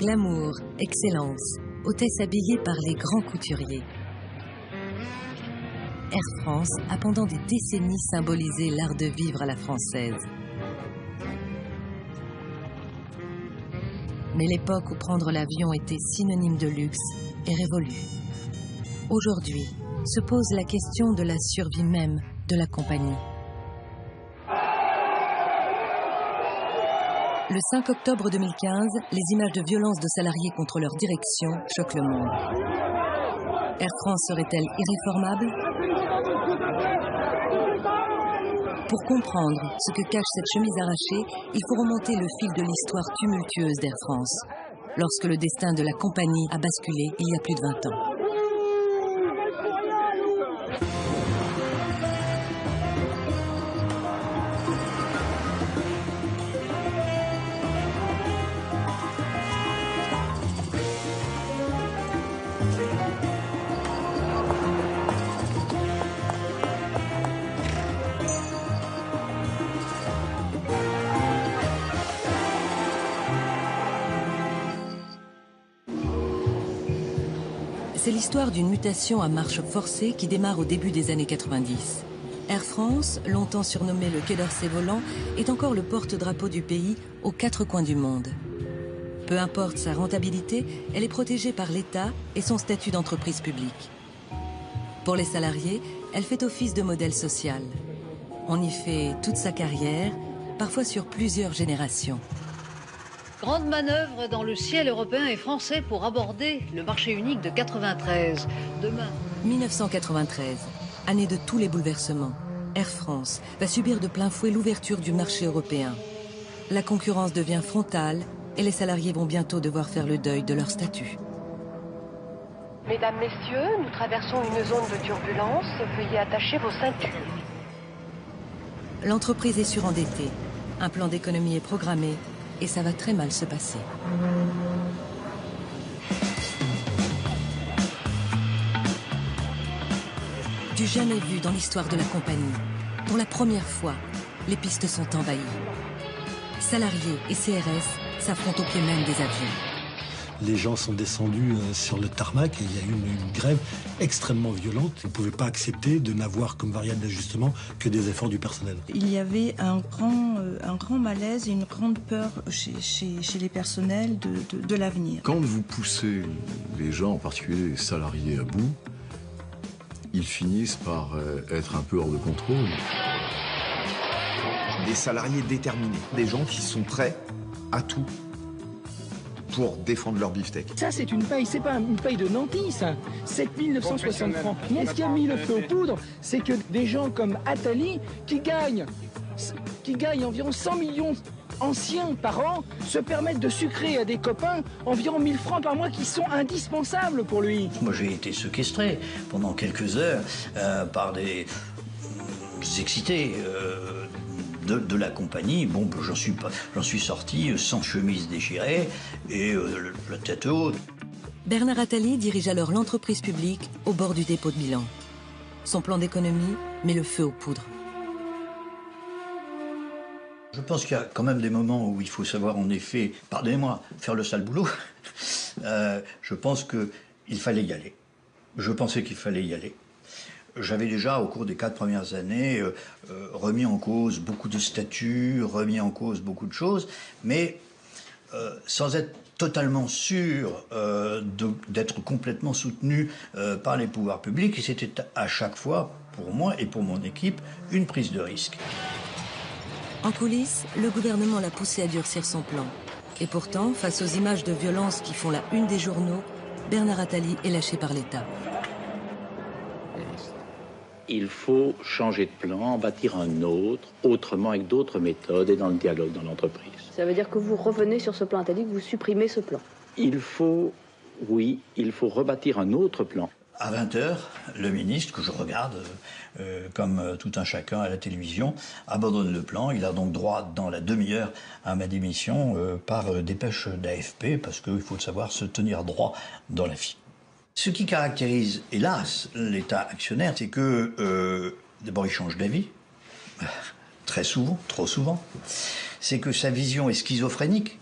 Glamour, excellence, hôtesse habillée par les grands couturiers. Air France a pendant des décennies symbolisé l'art de vivre à la française. Mais l'époque où prendre l'avion était synonyme de luxe est révolue. Aujourd'hui, se pose la question de la survie même de la compagnie. Le 5 octobre 2015, les images de violence de salariés contre leur direction choquent le monde. Air France serait-elle irréformable? Pour comprendre ce que cache cette chemise arrachée, il faut remonter le fil de l'histoire tumultueuse d'Air France, lorsque le destin de la compagnie a basculé il y a plus de 20 ans. C'est l'histoire d'une mutation à marche forcée qui démarre au début des années 90. Air France, longtemps surnommé le Quai d'Orsay volant, est encore le porte-drapeau du pays aux 4 coins du monde. Peu importe sa rentabilité, elle est protégée par l'État et son statut d'entreprise publique. Pour les salariés, elle fait office de modèle social. On y fait toute sa carrière, parfois sur plusieurs générations. Grande manœuvre dans le ciel européen et français pour aborder le marché unique de 93. Demain. 1993, année de tous les bouleversements. Air France va subir de plein fouet l'ouverture du marché européen. La concurrence devient frontale et les salariés vont bientôt devoir faire le deuil de leur statut. Mesdames, Messieurs, nous traversons une zone de turbulence. Veuillez attacher vos ceintures. L'entreprise est surendettée. Un plan d'économie est programmé. Et ça va très mal se passer. Du jamais vu dans l'histoire de la compagnie, pour la première fois, les pistes sont envahies. Salariés et CRS s'affrontent au pied même des avions. Les gens sont descendus sur le tarmac et il y a eu une grève extrêmement violente. Ils ne pouvaient pas accepter de n'avoir comme variable d'ajustement que des efforts du personnel. Il y avait un grand malaise et une grande peur chez les personnels de l'avenir. Quand vous poussez les gens, en particulier les salariés, à bout, ils finissent par être un peu hors de contrôle. Des salariés déterminés, des gens qui sont prêts à tout pour défendre leur beefsteak. Ça, c'est une paye, c'est pas une paye de nantis, ça. 7 960 francs. Mais ce qui a mis le feu aux poudres, c'est que des gens comme Attali, qui gagnent environ 100 millions anciens par an, se permettent de sucrer à des copains environ 1000 francs par mois qui sont indispensables pour lui. Moi, j'ai été séquestré pendant quelques heures par des excités de la compagnie. Bon, j'en suis sorti sans chemise déchirée et la tête haute. Bernard Attali dirige alors l'entreprise publique au bord du dépôt de bilan. Son plan d'économie met le feu aux poudres. Je pense qu'il y a quand même des moments où il faut savoir en effet, pardonnez-moi, faire le sale boulot. Je pense qu'il fallait y aller. Je pensais qu'il fallait y aller. J'avais déjà, au cours des 4 premières années, remis en cause beaucoup de statuts, remis en cause beaucoup de choses, mais sans être totalement sûr d'être complètement soutenu par les pouvoirs publics. Et c'était à chaque fois, pour moi et pour mon équipe, une prise de risque. En coulisses, le gouvernement l'a poussé à durcir son plan. Et pourtant, face aux images de violence qui font la une des journaux, Bernard Attali est lâché par l'État. Il faut changer de plan, en bâtir un autre, autrement, avec d'autres méthodes et dans le dialogue dans l'entreprise. Ça veut dire que vous revenez sur ce plan Attali, que vous supprimez ce plan? Il faut rebâtir un autre plan. À 20h, le ministre, que je regarde comme tout un chacun à la télévision, abandonne le plan. Il a donc droit, dans la demi-heure, à ma démission par dépêche d'AFP, parce qu'il faut le savoir, se tenir droit dans la vie. Ce qui caractérise, hélas, l'État actionnaire, c'est que, d'abord, il change d'avis, très souvent, trop souvent. C'est que sa vision est schizophrénique.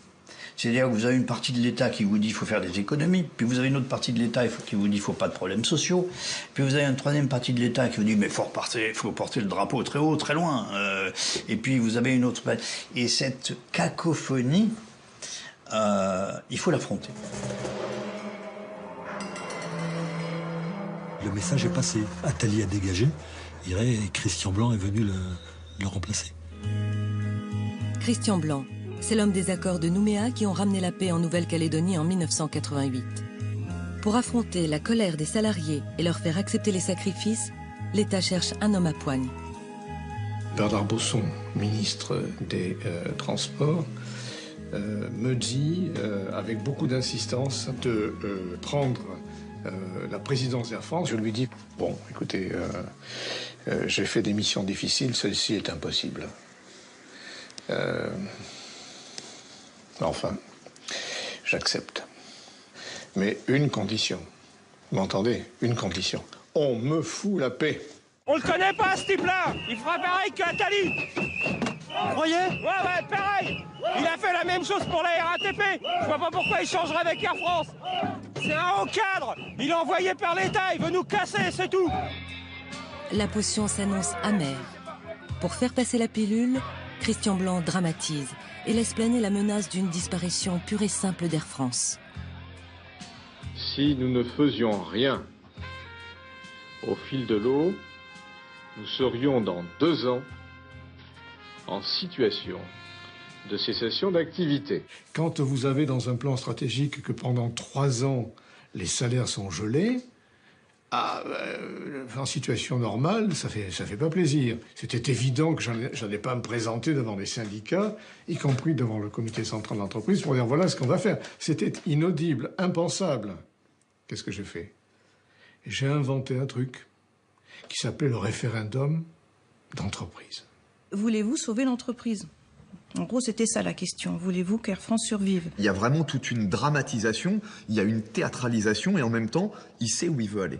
C'est-à-dire que vous avez une partie de l'État qui vous dit qu'il faut faire des économies, puis vous avez une autre partie de l'État qui vous dit qu'il ne faut pas de problèmes sociaux, puis vous avez une troisième partie de l'État qui vous dit mais il faut porter le drapeau très haut, très loin, et puis vous avez une autre... Et cette cacophonie, il faut l'affronter. Le message est passé. Attali a dégagé, et Christian Blanc est venu le remplacer. Christian Blanc, c'est l'homme des accords de Nouméa qui ont ramené la paix en Nouvelle-Calédonie en 1988. Pour affronter la colère des salariés et leur faire accepter les sacrifices, l'État cherche un homme à poigne. Bernard Bosson, ministre des Transports, me dit, avec beaucoup d'insistance, de prendre la présidence d'Air France. Je lui dis, bon, écoutez, j'ai fait des missions difficiles, celle-ci est impossible. Enfin, j'accepte. Mais une condition. Vous m'entendez? Une condition. On me fout la paix. On le connaît pas, ce type-là. Il fera pareil qu'Attali. Vous croyez? Ouais, pareil. Il a fait la même chose pour la RATP. Je vois pas pourquoi il changerait avec Air France. C'est un haut cadre. Il est envoyé par l'État. Il veut nous casser, c'est tout. La potion s'annonce amère. Pour faire passer la pilule, Christian Blanc dramatise et laisse planer la menace d'une disparition pure et simple d'Air France. Si nous ne faisions rien au fil de l'eau, nous serions dans 2 ans en situation de cessation d'activité. Quand vous avez dans un plan stratégique que pendant 3 ans, les salaires sont gelés, en situation normale, ça fait pas plaisir. C'était évident que j'allais pas me présenter devant les syndicats, y compris devant le comité central de l'entreprise, pour dire voilà ce qu'on va faire. C'était inaudible, impensable. Qu'est-ce que j'ai fait? J'ai inventé un truc qui s'appelait le référendum d'entreprise. Voulez-vous sauver l'entreprise? En gros, c'était ça la question. Voulez-vous qu'Air France survive? Il y a vraiment toute une dramatisation, il y a une théâtralisation, et en même temps, il sait où il veut aller.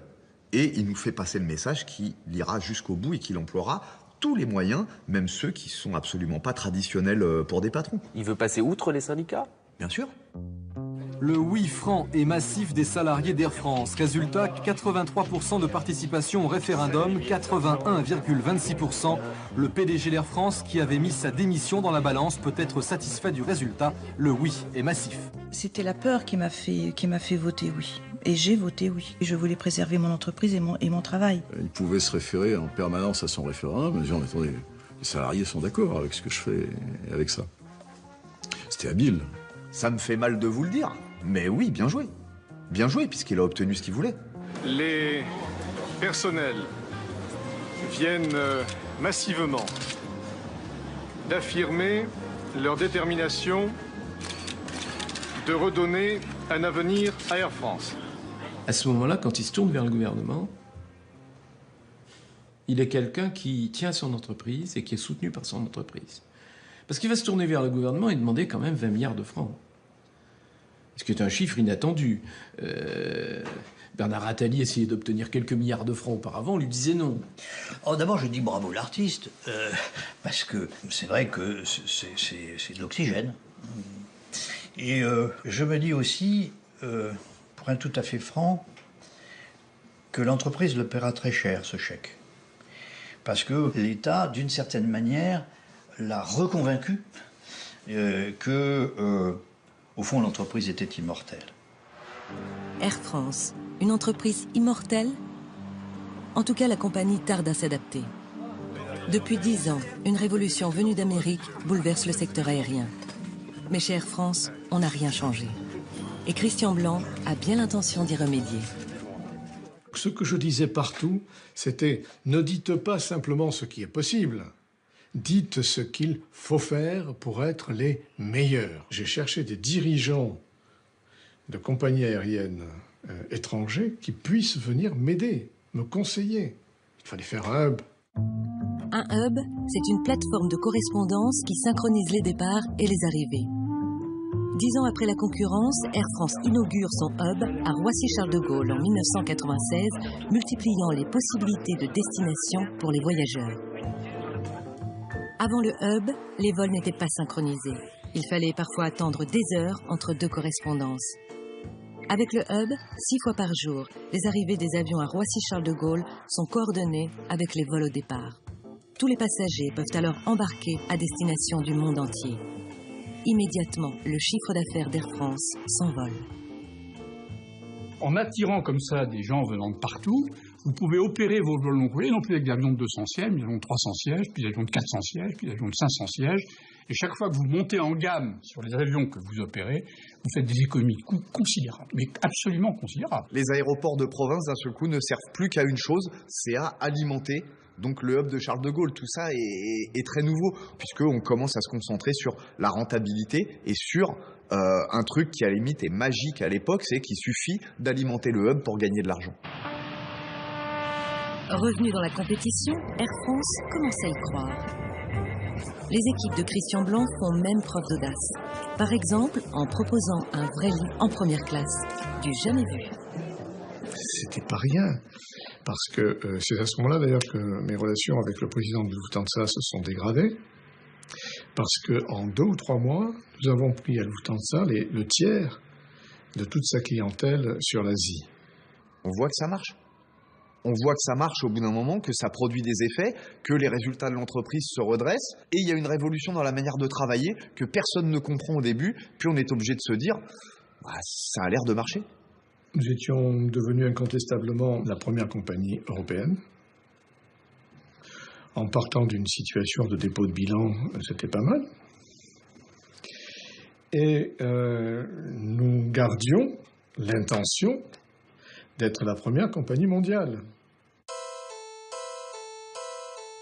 Et il nous fait passer le message qu'il ira jusqu'au bout et qu'il emploiera tous les moyens, même ceux qui sont absolument pas traditionnels pour des patrons. Il veut passer outre les syndicats? Bien sûr. Le oui franc et massif des salariés d'Air France. Résultat, 83% de participation au référendum, 81,26%. Le PDG d'Air France, qui avait mis sa démission dans la balance, peut être satisfait du résultat. Le oui est massif. C'était la peur qui m'a fait voter oui. Et j'ai voté oui. Je voulais préserver mon entreprise et mon travail. Il pouvait se référer en permanence à son référendum, mais disant, attendez, les salariés sont d'accord avec ce que je fais et avec ça. C'était habile. Ça me fait mal de vous le dire, mais oui, bien joué. Bien joué, puisqu'il a obtenu ce qu'il voulait. Les personnels viennent massivement d'affirmer leur détermination de redonner un avenir à Air France. À ce moment-là, quand il se tourne vers le gouvernement, il est quelqu'un qui tient son entreprise et qui est soutenu par son entreprise. Parce qu'il va se tourner vers le gouvernement et demander quand même 20 milliards de francs. Ce qui est un chiffre inattendu. Bernard Attali essayait d'obtenir quelques milliards de francs auparavant, on lui disait non. Oh, d'abord, je dis bravo l'artiste, parce que c'est vrai que c'est de l'oxygène. Et je me dis aussi, pour être tout à fait franc, que l'entreprise le paiera très cher, ce chèque. Parce que l'État, d'une certaine manière, l'a reconvaincu que, au fond, l'entreprise était immortelle. Air France, une entreprise immortelle? En tout cas, la compagnie tarde à s'adapter. Depuis 10 ans, une révolution venue d'Amérique bouleverse le secteur aérien. Mais chez Air France, on n'a rien changé. Et Christian Blanc a bien l'intention d'y remédier. Ce que je disais partout, c'était ne dites pas simplement ce qui est possible. Dites ce qu'il faut faire pour être les meilleurs. J'ai cherché des dirigeants de compagnies aériennes étrangers qui puissent venir m'aider, me conseiller. Il fallait faire un hub. Un hub, c'est une plateforme de correspondance qui synchronise les départs et les arrivées. 10 ans après la concurrence, Air France inaugure son hub à Roissy-Charles de Gaulle en 1996, multipliant les possibilités de destination pour les voyageurs. Avant le hub, les vols n'étaient pas synchronisés. Il fallait parfois attendre des heures entre deux correspondances. Avec le hub, 6 fois par jour, les arrivées des avions à Roissy-Charles de Gaulle sont coordonnées avec les vols au départ. Tous les passagers peuvent alors embarquer à destination du monde entier. Immédiatement, le chiffre d'affaires d'Air France s'envole. En attirant comme ça des gens venant de partout, vous pouvez opérer vos vols longs courriers, non plus avec des avions de 200 sièges, mais des avions de 300 sièges, puis des avions de 400 sièges, puis des avions de 500 sièges. Et chaque fois que vous montez en gamme sur les avions que vous opérez, vous faites des économies de coûts considérables, mais absolument considérables. Les aéroports de province, d'un seul coup, ne servent plus qu'à une chose, c'est à alimenter donc le hub de Charles de Gaulle. Tout ça est très nouveau, puisqu'on commence à se concentrer sur la rentabilité et sur un truc qui, à la limite, est magique à l'époque, c'est qu'il suffit d'alimenter le hub pour gagner de l'argent. Revenu dans la compétition, Air France commence à y croire. Les équipes de Christian Blanc font même preuve d'audace. Par exemple, en proposant un vrai lit en première classe, du jamais vu. C'était pas rien, parce que c'est à ce moment-là d'ailleurs que mes relations avec le président de Lufthansa se sont dégradées, parce qu'en 2 ou 3 mois, nous avons pris à Lufthansa le tiers de toute sa clientèle sur l'Asie. On voit que ça marche. On voit que ça marche au bout d'un moment, que ça produit des effets, que les résultats de l'entreprise se redressent, et il y a une révolution dans la manière de travailler que personne ne comprend au début, puis on est obligé de se dire ça a l'air de marcher. Nous étions devenus incontestablement la première compagnie européenne. En partant d'une situation de dépôt de bilan, c'était pas mal. Et nous gardions l'intention d'être la première compagnie mondiale.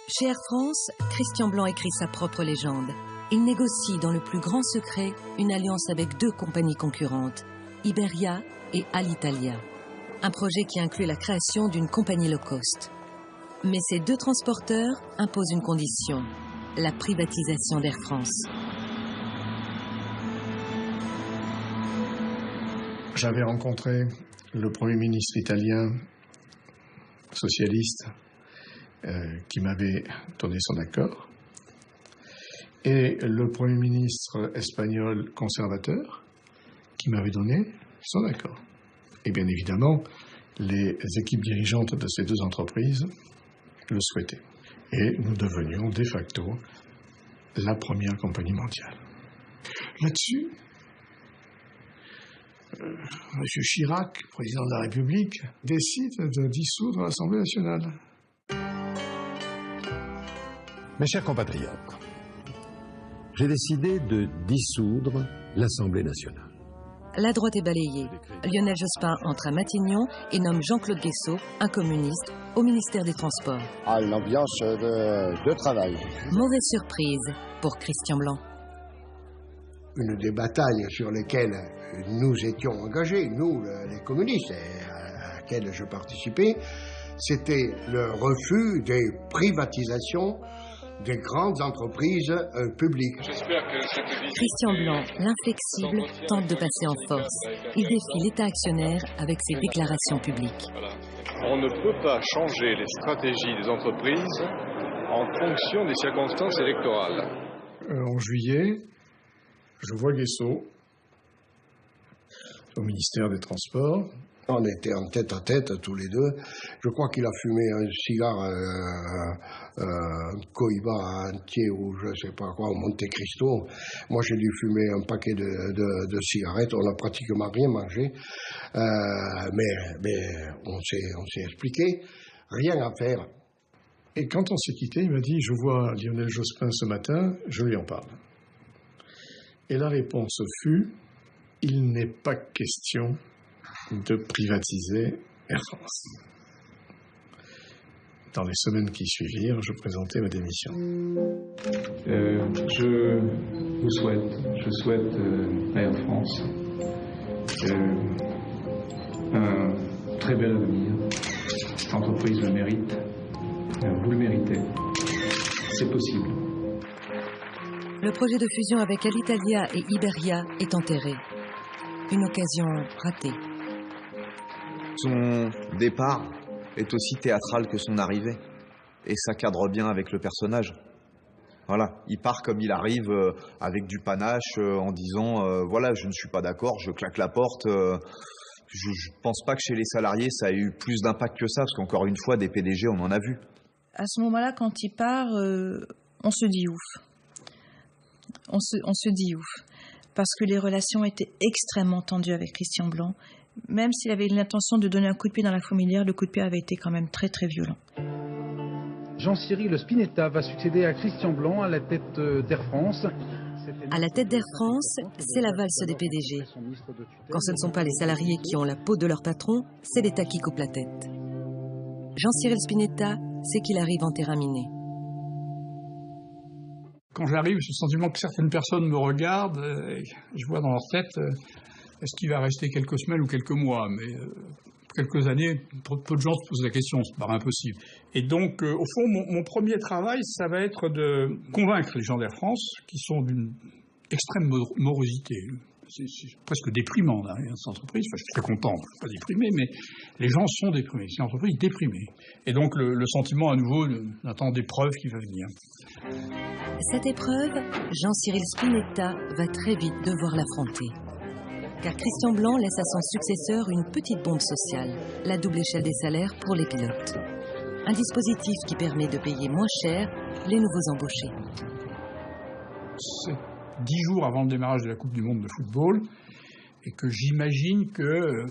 Chez Air France, Christian Blanc écrit sa propre légende. Il négocie dans le plus grand secret une alliance avec 2 compagnies concurrentes, Iberia et Alitalia. Un projet qui inclut la création d'une compagnie low cost. Mais ces 2 transporteurs imposent une condition, la privatisation d'Air France. J'avais rencontré le Premier ministre italien, socialiste, qui m'avait donné son accord, et le Premier ministre espagnol conservateur, qui m'avait donné son accord. Et bien évidemment, les équipes dirigeantes de ces 2 entreprises le souhaitaient. Et nous devenions de facto la première compagnie mondiale. Là-dessus, M. Chirac, président de la République, décide de dissoudre l'Assemblée nationale. Mes chers compatriotes, j'ai décidé de dissoudre l'Assemblée nationale. La droite est balayée. Lionel Jospin entre à Matignon et nomme Jean-Claude Guessot, un communiste, au ministère des Transports. Ah, une ambiance de travail. Mauvaise surprise pour Christian Blanc. Une des batailles sur lesquelles nous étions engagés, nous, les communistes, à laquelle je participais, c'était le refus des privatisations des grandes entreprises publiques. Christian Blanc, l'inflexible, tente de passer en force. Il défie l'État actionnaire avec ses déclarations publiques. Voilà. On ne peut pas changer les stratégies des entreprises en fonction des circonstances électorales. En juillet, je vois Guessot au ministère des Transports. On était en tête à tête tous les 2. Je crois qu'il a fumé un cigare, un Cohiba entier ou je ne sais pas quoi, au Monte Cristo. Moi, j'ai dû fumer un paquet de cigarettes. On n'a pratiquement rien mangé. Mais on s'est expliqué. Rien à faire. Et quand on s'est quitté, il m'a dit « Je vois Lionel Jospin ce matin, je lui en parle. » Et la réponse fut « Il n'est pas question de privatiser Air France. » Dans les semaines qui suivirent, je présentais ma démission. Je souhaite à Air France un très bel avenir. L'entreprise le mérite. Vous le méritez. C'est possible. Le projet de fusion avec Alitalia et Iberia est enterré. Une occasion ratée. Son départ est aussi théâtral que son arrivée. Et ça cadre bien avec le personnage. Voilà, il part comme il arrive, avec du panache, en disant voilà, je ne suis pas d'accord, je claque la porte. Je ne pense pas que chez les salariés, ça ait eu plus d'impact que ça, parce qu'encore une fois, des PDG, on en a vu. À ce moment-là, quand il part, on se dit ouf. On se dit ouf. Parce que les relations étaient extrêmement tendues avec Christian Blanc. Même s'il avait l'intention de donner un coup de pied dans la fourmilière, le coup de pied avait été quand même très très violent. Jean-Cyril Spinetta va succéder à Christian Blanc à la tête d'Air France. À la tête d'Air France, c'est la valse des PDG. Quand ce ne sont pas les salariés qui ont la peau de leur patron, c'est l'État qui coupe la tête. Jean-Cyril Spinetta sait qu'il arrive en terrain miné. Quand j'arrive, j'ai le sentiment que certaines personnes me regardent, et je vois dans leur tête, est-ce qu'il va rester quelques semaines ou quelques mois, mais quelques années, peu de gens se posent la question, ça paraît impossible. Et donc, au fond, mon premier travail, ça va être de convaincre les gens d'Air France, qui sont d'une extrême morosité. C'est presque déprimant, là, cette entreprise. Enfin, je suis très content, je ne suis pas déprimé, mais les gens sont déprimés. C'est une entreprise déprimée. Et donc, le sentiment, à nouveau, d'un temps d'épreuve qui va venir. Cette épreuve, Jean-Cyril Spinetta va très vite devoir l'affronter. Car Christian Blanc laisse à son successeur une petite bombe sociale, la double échelle des salaires pour les pilotes. Un dispositif qui permet de payer moins cher les nouveaux embauchés. C'est 10 jours avant le démarrage de la Coupe du Monde de football, et que j'imagine que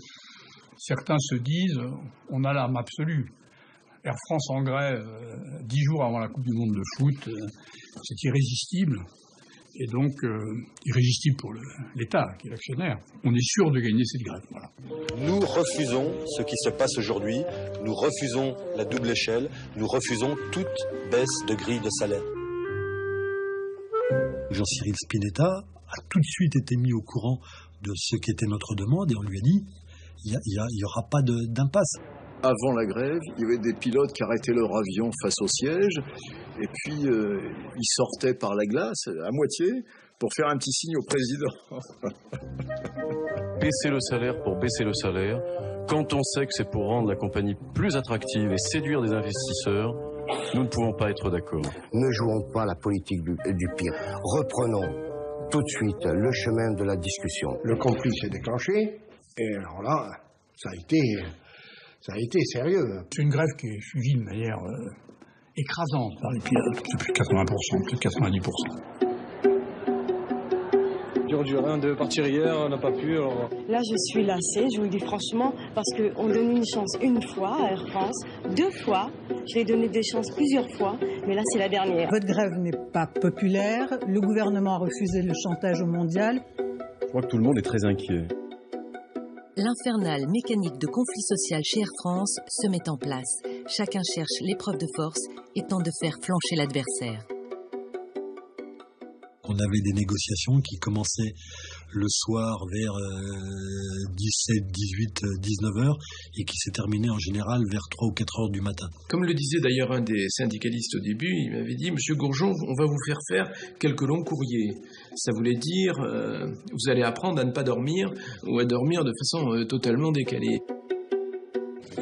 certains se disent on a l'arme absolue. Air France en grève 10 jours avant la Coupe du Monde de foot, c'est irrésistible. Et donc, irrésistible pour l'État, qui est l'actionnaire. On est sûr de gagner cette grève. Voilà. Nous refusons ce qui se passe aujourd'hui. Nous refusons la double échelle. Nous refusons toute baisse de grille de salaire. Jean-Cyril Spinetta a tout de suite été mis au courant de ce qu'était notre demande et on lui a dit il n'y aura pas d'impasse. Avant la grève, il y avait des pilotes qui arrêtaient leur avion face au siège et puis ils sortaient par la glace à moitié pour faire un petit signe au président. Baisser le salaire pour baisser le salaire, quand on sait que c'est pour rendre la compagnie plus attractive et séduire des investisseurs, nous ne pouvons pas être d'accord. Ne jouons pas la politique du pire. Reprenons tout de suite le chemin de la discussion. Le conflit s'est déclenché et alors là, ça a été sérieux. C'est une grève qui est suivie de manière écrasante par les pilotes, depuis 80%, peut-être 90%. Dur de partir hier, on n'a pas pu. Alors... Là, je suis lassée, je vous le dis franchement, parce qu'on donne une chance une fois à Air France, 2 fois. Je vais donner des chances plusieurs fois, mais là, c'est la dernière. Votre grève n'est pas populaire. Le gouvernement a refusé le chantage au mondial. Je crois que tout le monde est très inquiet. L'infernale mécanique de conflit social chez Air France se met en place. Chacun cherche l'épreuve de force et tente de faire flancher l'adversaire. On avait des négociations qui commençaient le soir vers 17, 18, 19 heures et qui s'est terminées en général vers 3 ou 4 heures du matin. Comme le disait d'ailleurs un des syndicalistes au début, il m'avait dit « Monsieur Gourgeon, on va vous faire quelques longs courriers ». Ça voulait dire vous allez apprendre à ne pas dormir ou à dormir de façon totalement décalée.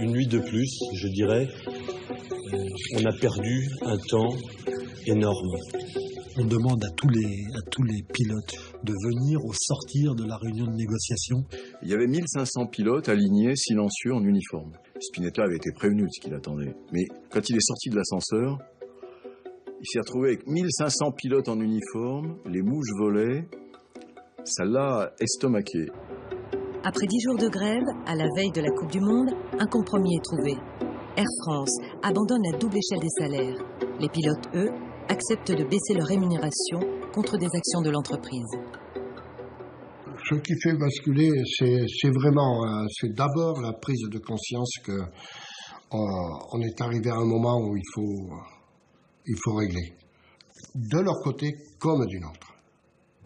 Une nuit de plus, je dirais, on a perdu un temps énorme. On demande à tous les pilotes de venir au sortir de la réunion de négociation. Il y avait 1500 pilotes alignés, silencieux, en uniforme. Spinetta avait été prévenu de ce qu'il attendait. Mais quand il est sorti de l'ascenseur, il s'est retrouvé avec 1500 pilotes en uniforme, les mouches volaient, ça l'a estomaqué. Après 10 jours de grève, à la veille de la Coupe du Monde, un compromis est trouvé. Air France abandonne la double échelle des salaires. Les pilotes, eux, acceptent de baisser leur rémunération contre des actions de l'entreprise. Ce qui fait basculer, c'est d'abord la prise de conscience que on est arrivé à un moment où il faut régler, de leur côté comme du nôtre.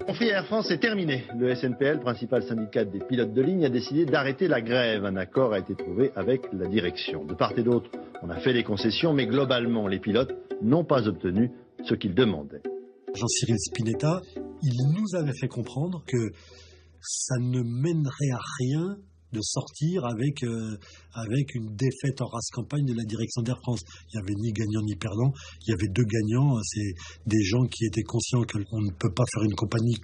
Le conflit à Air France est terminé. Le SNPL, principal syndicat des pilotes de ligne, a décidé d'arrêter la grève. Un accord a été trouvé avec la direction. De part et d'autre, on a fait des concessions, mais globalement, les pilotes n'ont pas obtenu ce qu'ils demandaient. Jean-Cyril Spinetta, il nous avait fait comprendre que ça ne mènerait à rien de sortir avec une défaite en race campagne de la direction d'Air France. Il n'y avait ni gagnant ni perdant, il y avait 2 gagnants, c'est des gens qui étaient conscients qu'on ne peut pas faire une compagnie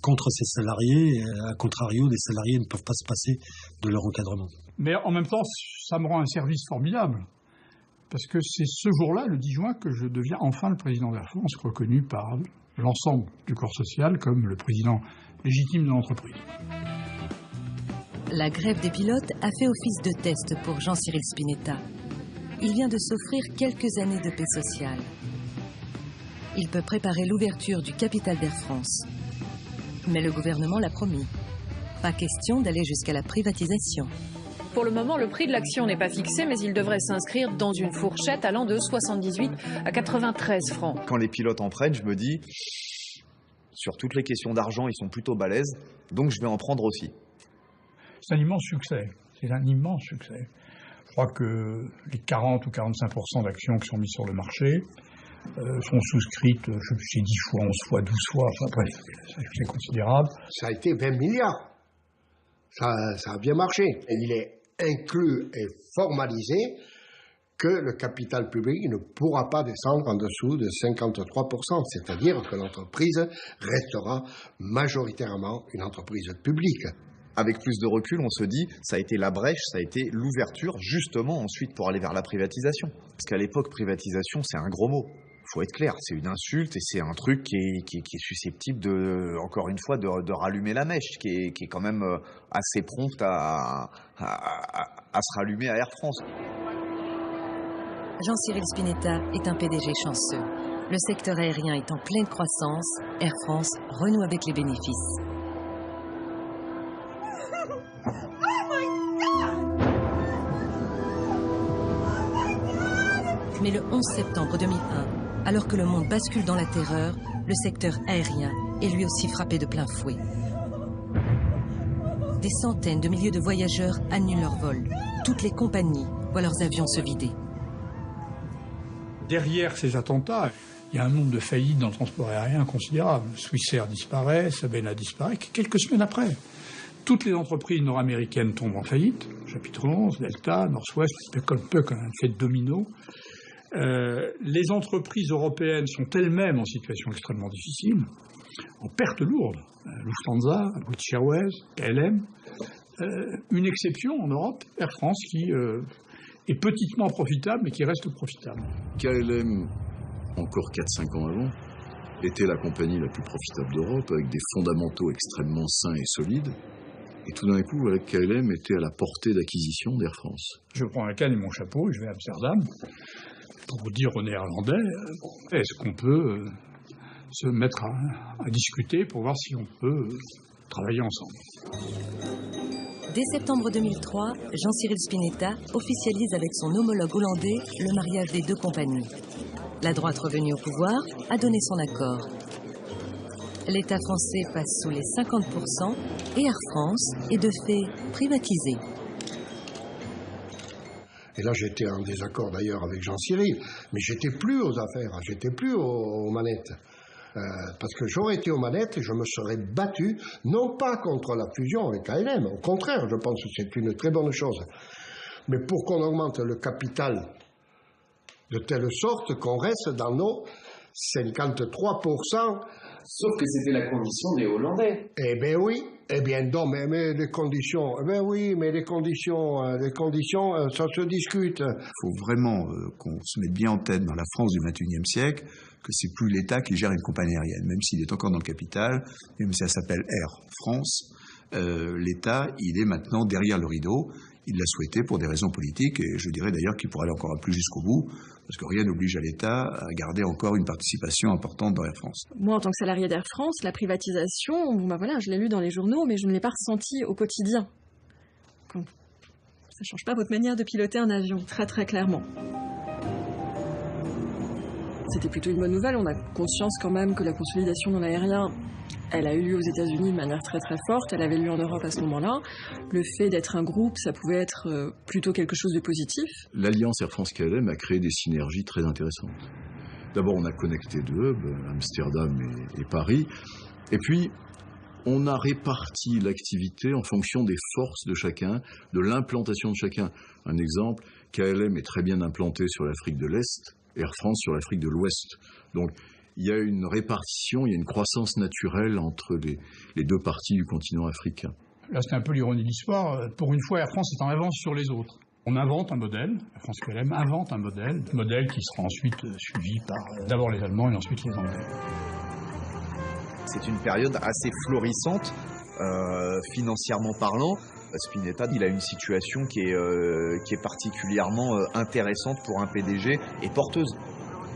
contre ses salariés, à contrario, les salariés ne peuvent pas se passer de leur encadrement. Mais en même temps, ça me rend un service formidable, parce que c'est ce jour-là, le 10 juin, que je deviens enfin le président d'Air France, reconnu par l'ensemble du corps social comme le président légitime de l'entreprise. La grève des pilotes a fait office de test pour Jean-Cyril Spinetta. Il vient de s'offrir quelques années de paix sociale. Il peut préparer l'ouverture du capital d'Air France. Mais le gouvernement l'a promis. Pas question d'aller jusqu'à la privatisation. Pour le moment, le prix de l'action n'est pas fixé, mais il devrait s'inscrire dans une fourchette allant de 78 à 93 francs. Quand les pilotes en prennent, je me dis, sur toutes les questions d'argent, ils sont plutôt balèzes, donc je vais en prendre aussi. C'est un immense succès. C'est un immense succès. Je crois que les 40 ou 45% d'actions qui sont mises sur le marché sont souscrites, je sais, 10 fois, 11 fois, 12 fois, enfin bref, c'est considérable. Ça a été 20 milliards. Ça a bien marché. Et il est inclus et formalisé que le capital public ne pourra pas descendre en dessous de 53%, c'est-à-dire que l'entreprise restera majoritairement une entreprise publique. Avec plus de recul, on se dit, ça a été la brèche, ça a été l'ouverture, justement ensuite pour aller vers la privatisation. Parce qu'à l'époque, privatisation, c'est un gros mot. Il faut être clair, c'est une insulte et c'est un truc qui est susceptible de, encore une fois, de rallumer la mèche, qui est quand même assez prompte à se rallumer à Air France. Jean-Cyril Spinetta est un PDG chanceux. Le secteur aérien est en pleine croissance. Air France renoue avec les bénéfices. Mais le 11 septembre 2001, alors que le monde bascule dans la terreur, le secteur aérien est lui aussi frappé de plein fouet. Des centaines de milliers de voyageurs annulent leur vol. Toutes les compagnies voient leurs avions se vider. Derrière ces attentats, il y a un nombre de faillites dans le transport aérien considérable. Swissair disparaît, Sabena disparaît, quelques semaines après. Toutes les entreprises nord-américaines tombent en faillite. Chapitre 11, Delta, Northwest, un peu comme un effet de domino. Les entreprises européennes sont elles-mêmes en situation extrêmement difficile, en perte lourde. Lufthansa, British Airways, KLM. Une exception en Europe, Air France, qui est petitement profitable, mais qui reste profitable. KLM, encore 4-5 ans avant, était la compagnie la plus profitable d'Europe, avec des fondamentaux extrêmement sains et solides. Et tout d'un coup, KLM était à la portée d'acquisition d'Air France. Je prends un canne et mon chapeau et je vais à Amsterdam pour vous dire aux Néerlandais, est-ce qu'on peut se mettre à discuter pour voir si on peut travailler ensemble. Dès septembre 2003, Jean-Cyril Spinetta officialise avec son homologue hollandais le mariage des 2 compagnies. La droite revenue au pouvoir a donné son accord. L'État français passe sous les 50% et Air France est de fait privatisé. Et là, j'étais en désaccord d'ailleurs avec Jean-Cyril, mais j'étais plus aux affaires, j'étais plus aux manettes. Parce que j'aurais été aux manettes et je me serais battu, non pas contre la fusion avec KLM, au contraire, je pense que c'est une très bonne chose, mais pour qu'on augmente le capital de telle sorte qu'on reste dans nos 53%. Sauf que c'était la condition des Hollandais. Eh bien oui, eh bien non, mais les conditions, eh bien oui, mais les conditions, ça se discute. Il faut vraiment qu'on se mette bien en tête dans la France du XXIe siècle que c'est plus l'État qui gère une compagnie aérienne, même s'il est encore dans le capital, même si ça s'appelle Air France, l'État, il est maintenant derrière le rideau. Il l'a souhaité pour des raisons politiques, et je dirais d'ailleurs qu'il pourrait aller encore plus jusqu'au bout, parce que rien n'oblige à l'État à garder encore une participation importante dans Air France. Moi, en tant que salarié d'Air France, la privatisation, bon bah voilà, je l'ai lu dans les journaux, mais je ne l'ai pas ressenti au quotidien. Ça ne change pas votre manière de piloter un avion, très très clairement. C'était plutôt une bonne nouvelle, on a conscience quand même que la consolidation dans l'aérien, elle a eu lieu aux États-Unis de manière très très forte, elle avait lieu en Europe à ce moment-là. Le fait d'être un groupe, ça pouvait être plutôt quelque chose de positif. L'alliance Air France-KLM a créé des synergies très intéressantes. D'abord, on a connecté 2 hubs, Amsterdam et Paris. Et puis, On a réparti l'activité en fonction des forces de chacun, de l'implantation de chacun. Un exemple, KLM est très bien implanté sur l'Afrique de l'Est, Air France sur l'Afrique de l'Ouest. Donc il y a une répartition, il y a une croissance naturelle entre les deux parties du continent africain. Là, c'est un peu l'ironie de l'histoire. Pour une fois, Air France est en avance sur les autres. On invente un modèle, Air France KLM invente un modèle qui sera ensuite suivi par d'abord les Allemands et ensuite les Anglais. C'est une période assez florissante, financièrement parlant. Spinetta, il a une situation qui est particulièrement intéressante pour un PDG et porteuse.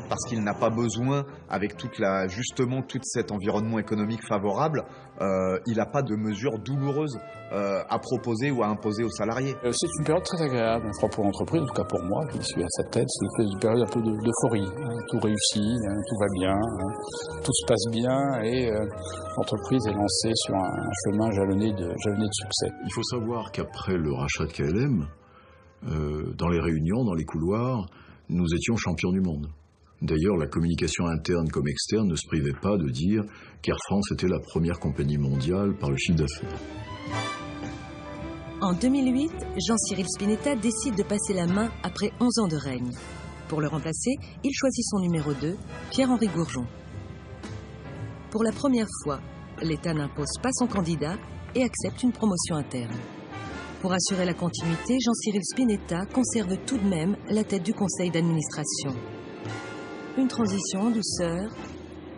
Parce qu'il n'a pas besoin, avec tout cet environnement économique favorable, il n'a pas de mesures douloureuses à proposer ou à imposer aux salariés. C'est une période très agréable, je crois, pour l'entreprise, en tout cas pour moi, qui suis à sa tête. C'est une période un peu d'euphorie. Tout réussit, tout va bien, tout se passe bien et l'entreprise est lancée sur un chemin jalonné de succès. Il faut savoir qu'après le rachat de KLM, dans les réunions, dans les couloirs, nous étions champions du monde. D'ailleurs, la communication interne comme externe ne se privait pas de dire qu'Air France était la première compagnie mondiale par le chiffre d'affaires. En 2008, Jean-Cyril Spinetta décide de passer la main après 11 ans de règne. Pour le remplacer, il choisit son numéro 2, Pierre-Henri Gourjon. Pour la première fois, l'État n'impose pas son candidat et accepte une promotion interne. Pour assurer la continuité, Jean-Cyril Spinetta conserve tout de même la tête du conseil d'administration. Une transition en douceur,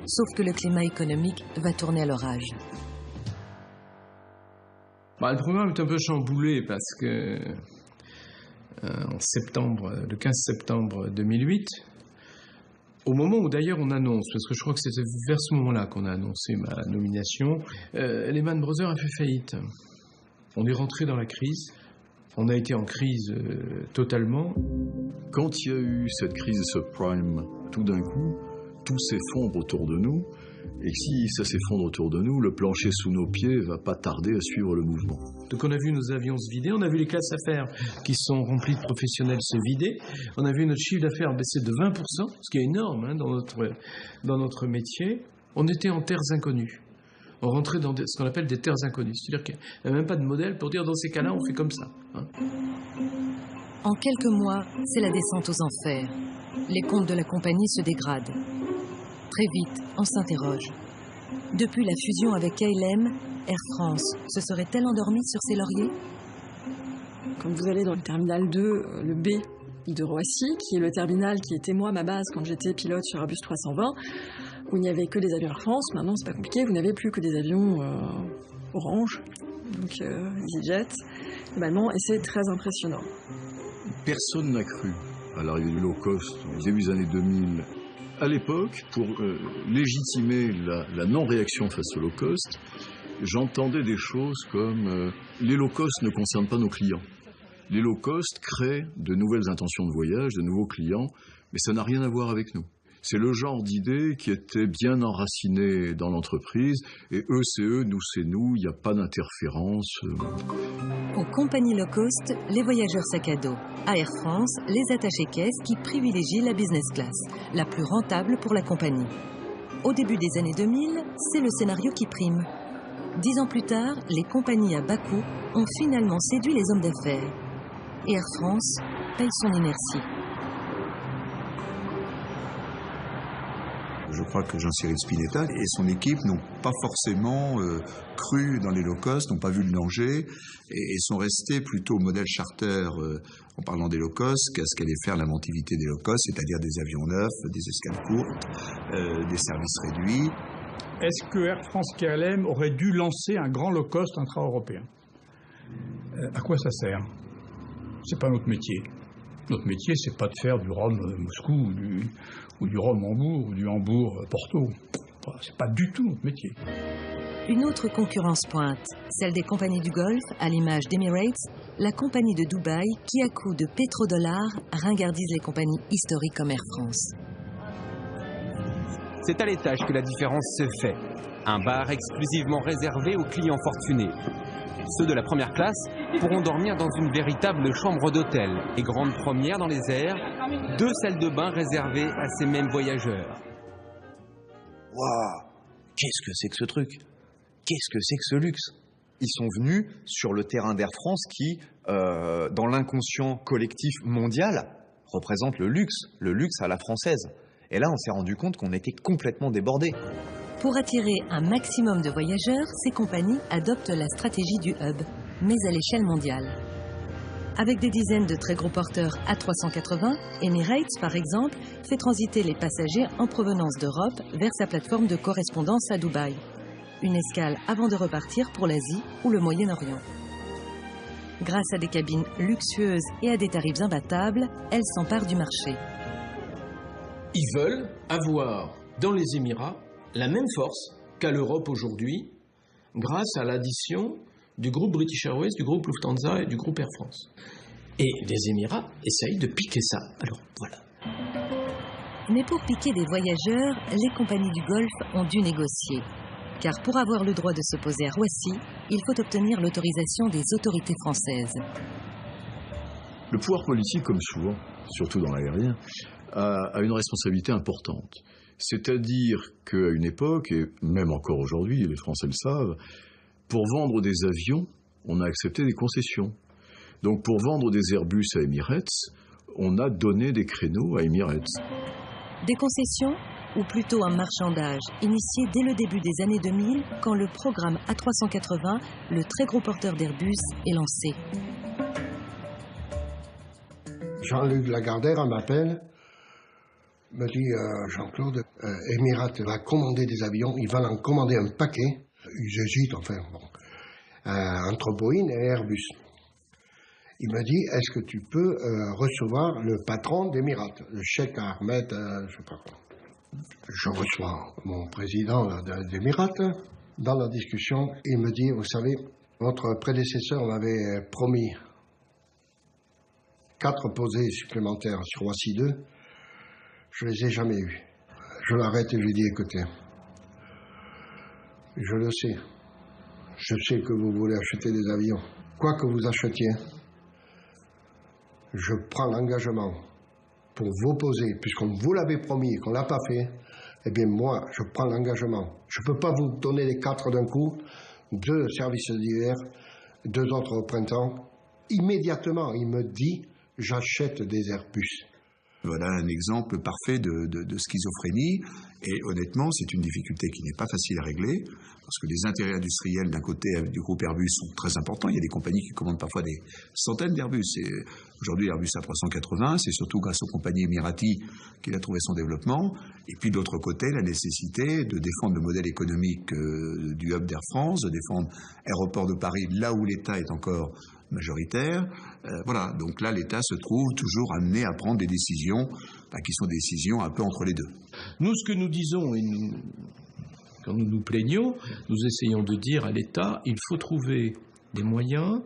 sauf que le climat économique va tourner à l'orage. Le programme est un peu chamboulé parce que le 15 septembre 2008, au moment où d'ailleurs on annonce, parce que je crois que c'était vers ce moment-là qu'on a annoncé ma nomination, Lehman Brothers a fait faillite. On est rentré dans la crise. On a été en crise totalement. Quand il y a eu cette crise subprime, tout d'un coup, tout s'effondre autour de nous. Et si ça s'effondre autour de nous, le plancher sous nos pieds va pas tarder à suivre le mouvement. Donc on a vu nos avions se vider, on a vu les classes affaires qui sont remplies de professionnels se vider, on a vu notre chiffre d'affaires baisser de 20%, ce qui est énorme dans notre métier. On était en terres inconnues. On rentrait dans ce qu'on appelle des terres inconnues. C'est-à-dire qu'il n'y a même pas de modèle pour dire dans ces cas-là, on fait comme ça. En quelques mois, c'est la descente aux enfers. Les comptes de la compagnie se dégradent. Très vite, on s'interroge. Depuis la fusion avec KLM, Air France se serait-elle endormie sur ses lauriers? Quand vous allez dans le terminal 2, le B de Roissy, qui est le terminal qui était moi ma base quand j'étais pilote sur Airbus 320, où il n'y avait que des avions Air France. Maintenant, c'est pas compliqué, vous n'avez plus que des avions Orange, donc EasyJet, et c'est très impressionnant. Personne n'a cru à l'arrivée du low cost au début des années 2000. À l'époque, pour légitimer la non-réaction face au low cost, j'entendais des choses comme les low cost ne concernent pas nos clients. Les low cost créent de nouvelles intentions de voyage, de nouveaux clients, mais ça n'a rien à voir avec nous. C'est le genre d'idée qui était bien enracinée dans l'entreprise, et eux c'est eux, nous c'est nous, il n'y a pas d'interférence. Aux compagnies low cost, les voyageurs sac à dos. À Air France, les attachés caisses qui privilégient la business class, la plus rentable pour la compagnie. Au début des années 2000, c'est le scénario qui prime. 10 ans plus tard, les compagnies à bas coût ont finalement séduit les hommes d'affaires. Et Air France paye son inertie. Je crois que Jean-Cyril Spinetta et son équipe n'ont pas forcément cru dans les low-cost, n'ont pas vu le danger et sont restés plutôt au modèle charter en parlant des low-cost qu'à ce qu'allait faire l'inventivité des low-cost, c'est-à-dire des avions neufs, des escales courtes, des services réduits. Est-ce que Air France KLM aurait dû lancer un grand low-cost intra-européen? À quoi ça sert? C'est pas notre métier. Notre métier, c'est pas de faire du Rome-Moscou ou du Rome-Hambourg ou du Hambourg-Porto. C'est pas du tout notre métier. Une autre concurrence pointe, celle des compagnies du Golfe, à l'image d'Emirates, la compagnie de Dubaï qui, à coups de pétrodollars, ringardise les compagnies historiques comme Air France. C'est à l'étage que la différence se fait. Un bar exclusivement réservé aux clients fortunés. Ceux de la première classe pourront dormir dans une véritable chambre d'hôtel et grande première dans les airs, 2 salles de bain réservées à ces mêmes voyageurs. Waouh, qu'est-ce que c'est que ce truc? qu'est-ce que c'est que ce luxe ? Ils sont venus sur le terrain d'Air France qui, dans l'inconscient collectif mondial, représente le luxe à la française. Et là, on s'est rendu compte qu'on était complètement débordés. Pour attirer un maximum de voyageurs, ces compagnies adoptent la stratégie du hub, mais à l'échelle mondiale. Avec des dizaines de très gros porteurs A380, Emirates, par exemple, fait transiter les passagers en provenance d'Europe vers sa plateforme de correspondance à Dubaï. Une escale avant de repartir pour l'Asie ou le Moyen-Orient. Grâce à des cabines luxueuses et à des tarifs imbattables, elles s'emparent du marché. Ils veulent avoir dans les Émirats la même force qu'à l'Europe aujourd'hui, grâce à l'addition du groupe British Airways, du groupe Lufthansa et du groupe Air France. Et les Émirats essayent de piquer ça. Alors voilà. Mais pour piquer des voyageurs, les compagnies du Golfe ont dû négocier. Car pour avoir le droit de se poser à Roissy, il faut obtenir l'autorisation des autorités françaises. Le pouvoir politique, comme souvent, surtout dans l'aérien, a une responsabilité importante. C'est-à-dire qu'à une époque, et même encore aujourd'hui, les Français le savent, pour vendre des avions, on a accepté des concessions. Donc pour vendre des Airbus à Emirates, on a donné des créneaux à Emirates. Des concessions, ou plutôt un marchandage, initié dès le début des années 2000, quand le programme A380, le très gros porteur d'Airbus, est lancé. Jean-Luc Lagardère m'appelle, me dit Jean-Claude, Emirates va commander des avions, il va en commander un paquet. Ils hésitent, enfin, bon, entre Boeing et Airbus. Il me dit, est-ce que tu peux recevoir le patron d'Emirates, le Cheikh Ahmed, je sais pas quoi. Je reçois mon président d'Emirates. Dans la discussion, il me dit, vous savez, votre prédécesseur m'avait promis 4 posées supplémentaires sur Roissy 2. Je les ai jamais eues. Je l'arrête et je lui dis, écoutez, je le sais. Je sais que vous voulez acheter des avions. Quoi que vous achetiez, je prends l'engagement pour vous poser, puisqu'on vous l'avait promis et qu'on ne l'a pas fait, eh bien moi, je prends l'engagement. Je ne peux pas vous donner les 4 d'un coup, 2 services d'hiver, 2 autres au printemps. Immédiatement, il me dit, j'achète des Airbus. Voilà un exemple parfait de schizophrénie. Et honnêtement, c'est une difficulté qui n'est pas facile à régler, parce que les intérêts industriels d'un côté du groupe Airbus sont très importants. Il y a des compagnies qui commandent parfois des centaines d'Airbus. Aujourd'hui, l'Airbus A380, c'est surtout grâce aux compagnies Emirati qu'il a trouvé son développement. Et puis de l'autre côté, la nécessité de défendre le modèle économique du hub d'Air France, de défendre Aéroport de Paris, là où l'État est encore majoritaire. Voilà, donc là, l'État se trouve toujours amené à prendre des décisions qui sont des décisions un peu entre les deux. Nous, ce que nous disons, quand nous nous plaignons, nous essayons de dire à l'État, il faut trouver des moyens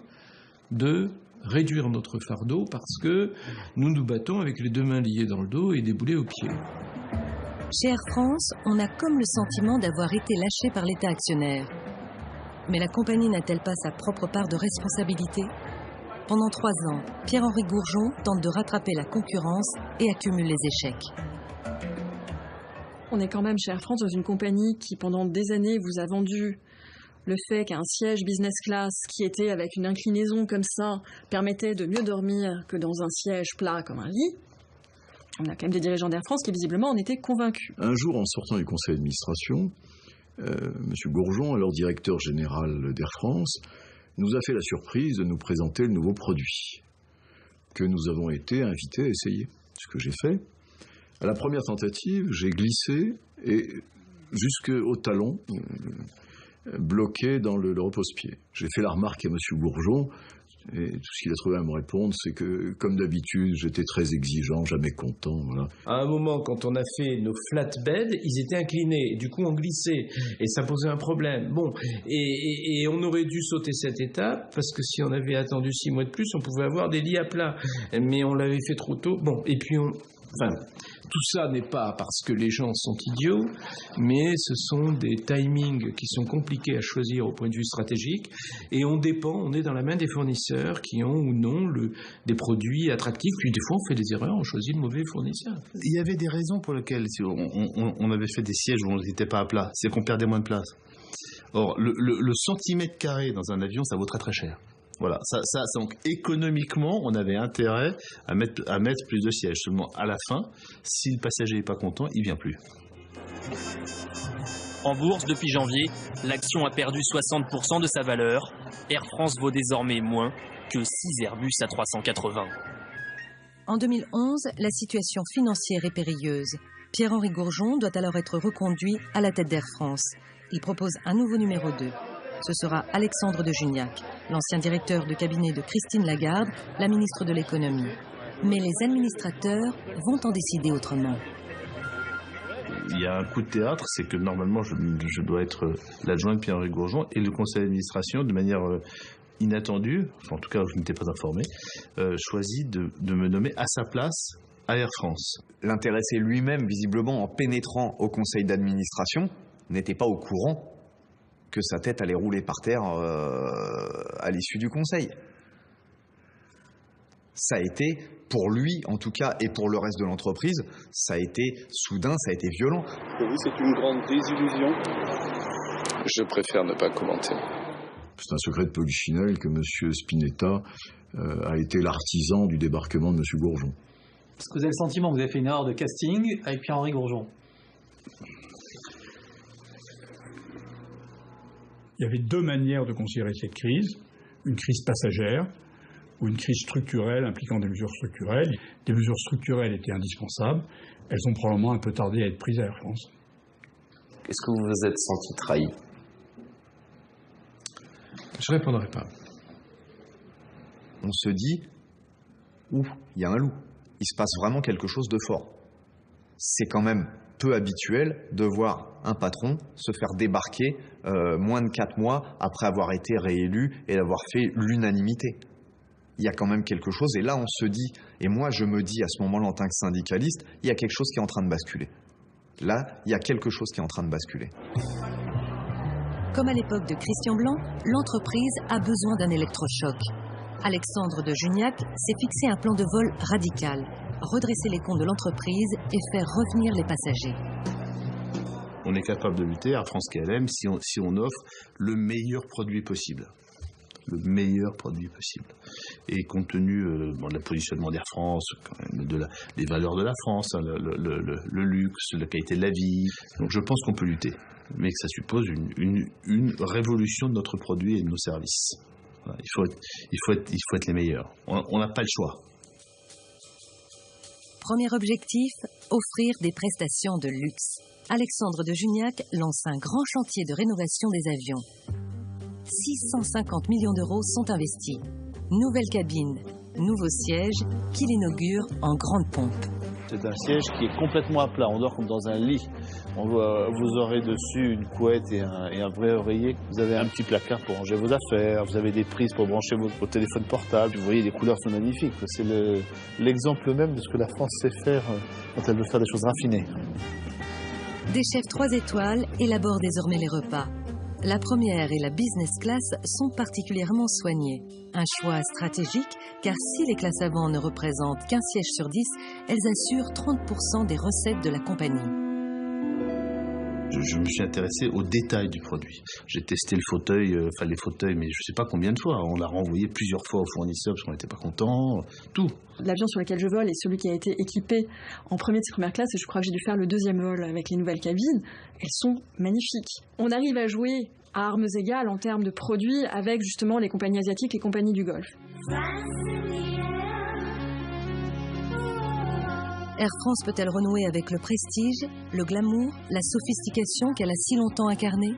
de réduire notre fardeau parce que nous nous battons avec les 2 mains liées dans le dos et des boulets aux pieds. Chez Air France, on a comme le sentiment d'avoir été lâché par l'État actionnaire. Mais la compagnie n'a-t-elle pas sa propre part de responsabilité ? Pendant 3 ans, Pierre-Henri Gourjon tente de rattraper la concurrence et accumule les échecs. On est quand même chez Air France dans une compagnie qui, pendant des années, vous a vendu le fait qu'un siège business class qui était avec une inclinaison comme ça permettait de mieux dormir que dans un siège plat comme un lit. On a quand même des dirigeants d'Air France qui, visiblement, en étaient convaincus. Un jour, en sortant du conseil d'administration, M. Gourjon, alors directeur général d'Air France, nous a fait la surprise de nous présenter le nouveau produit que nous avons été invités à essayer. Ce que j'ai fait. À la première tentative, j'ai glissé et jusqu'au talon, bloqué dans le repose-pied. J'ai fait la remarque à M. Gourjon, et tout ce qu'il a trouvé à me répondre, c'est que, comme d'habitude, j'étais très exigeant, jamais content, voilà. À un moment, quand on a fait nos flatbeds, ils étaient inclinés, et du coup on glissait, et ça posait un problème. Bon, et on aurait dû sauter cette étape, parce que si on avait attendu 6 mois de plus, on pouvait avoir des lits à plat. Mais on l'avait fait trop tôt. Bon, et puis tout ça n'est pas parce que les gens sont idiots, mais ce sont des timings qui sont compliqués à choisir au point de vue stratégique, et on est dans la main des fournisseurs qui ont ou non des produits attractifs, puis des fois on fait des erreurs, on choisit le mauvais fournisseur. Il y avait des raisons pour lesquelles on avait fait des sièges où on n'était pas à plat, c'est qu'on perdait moins de place. Or, le centimètre carré dans un avion, ça vaut très très cher. Voilà, donc économiquement, on avait intérêt à mettre plus de sièges. Seulement, à la fin, si le passager n'est pas content, il ne vient plus. En bourse, depuis janvier, l'action a perdu 60% de sa valeur. Air France vaut désormais moins que 6 Airbus A380. En 2011, la situation financière est périlleuse. Pierre-Henri Gourjon doit alors être reconduit à la tête d'Air France. Il propose un nouveau numéro 2. Ce sera Alexandre de Juniac, l'ancien directeur de cabinet de Christine Lagarde, la ministre de l'économie. Mais les administrateurs vont en décider autrement. Il y a un coup de théâtre, c'est que normalement je dois être l'adjoint de Pierre-Henri Gourjon et le conseil d'administration, de manière inattendue, enfin, en tout cas je n'étais pas informé, choisit de me nommer à sa place à Air France. L'intéressé lui-même, visiblement, en pénétrant au conseil d'administration, n'était pas au courant que sa tête allait rouler par terre à l'issue du conseil. Ça a été, pour lui en tout cas, et pour le reste de l'entreprise, ça a été soudain, ça a été violent. Pour vous, c'est une grande désillusion? Je préfère ne pas commenter. C'est un secret de polichinelle que M. Spinetta a été l'artisan du débarquement de M. Gourjon. Est-ce que vous avez le sentiment que vous avez fait une erreur de casting avec Pierre-Henri Gourjon? Il y avait deux manières de considérer cette crise. Une crise passagère ou une crise structurelle impliquant des mesures structurelles. Des mesures structurelles étaient indispensables. Elles ont probablement un peu tardé à être prises à Air France. Est-ce que vous vous êtes senti trahi? Je ne répondrai pas. On se dit, il y a un loup. Il se passe vraiment quelque chose de fort. C'est quand même peu habituel de voir un patron se faire débarquer moins de 4 mois après avoir été réélu et d'avoir fait l'unanimité. Il y a quand même quelque chose, et là on se dit, et moi je me dis à ce moment-là en tant que syndicaliste, il y a quelque chose qui est en train de basculer. Là, il y a quelque chose qui est en train de basculer. Comme à l'époque de Christian Blanc, l'entreprise a besoin d'un électrochoc. Alexandre de Juniac s'est fixé un plan de vol radical, redresser les comptes de l'entreprise et faire revenir les passagers. On est capable de lutter à France KLM si on offre le meilleur produit possible. Le meilleur produit possible. Et compte tenu de la positionnement d'Air France, quand même, des valeurs de la France, hein, le luxe, la qualité de la vie, donc je pense qu'on peut lutter. Mais que ça suppose une révolution de notre produit et de nos services. Voilà, il faut être les meilleurs. On n'a pas le choix. Premier objectif, offrir des prestations de luxe. Alexandre de Juniac lance un grand chantier de rénovation des avions. 650 millions d'euros sont investis. Nouvelle cabine, nouveau siège qu'il inaugure en grande pompe. C'est un siège qui est complètement à plat, on dort comme dans un lit. Vous aurez dessus une couette et un vrai oreiller. Vous avez un petit placard pour ranger vos affaires, vous avez des prises pour brancher votre téléphone portable. Vous voyez, les couleurs sont magnifiques. C'est l'exemple même de ce que la France sait faire quand elle veut faire des choses raffinées. Des chefs 3 étoiles élaborent désormais les repas. La première et la business class sont particulièrement soignées. Un choix stratégique, car si les classes avant ne représentent qu'un siège sur 10, elles assurent 30% des recettes de la compagnie. Je me suis intéressé aux détails du produit. J'ai testé les fauteuils, mais je ne sais pas combien de fois. On l'a renvoyé plusieurs fois aux fournisseurs parce qu'on n'était pas contents. Tout. L'avion sur lequel je vole est celui qui a été équipé en premier de ses premières classes, et je crois que j'ai dû faire le deuxième vol avec les nouvelles cabines. Elles sont magnifiques. On arrive à jouer à armes égales en termes de produits avec justement les compagnies asiatiques, les compagnies du Golfe. Air France peut-elle renouer avec le prestige, le glamour, la sophistication qu'elle a si longtemps incarnée?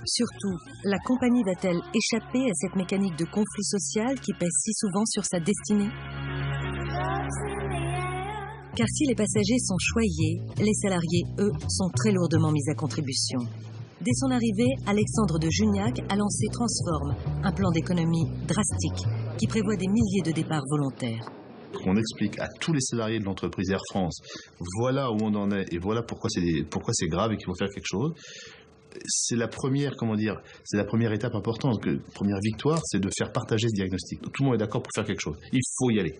Surtout, la compagnie va-t-elle échapper à cette mécanique de conflit social qui pèse si souvent sur sa destinée? Car si les passagers sont choyés, les salariés, eux, sont très lourdement mis à contribution. Dès son arrivée, Alexandre de Juniac a lancé Transform, un plan d'économie drastique qui prévoit des milliers de départs volontaires. On explique à tous les salariés de l'entreprise Air France, voilà où on en est et voilà pourquoi c'est grave et qu'il faut faire quelque chose. C'est la première, c'est la première étape importante. La première victoire, c'est de faire partager ce diagnostic. Tout le monde est d'accord pour faire quelque chose. Il faut y aller.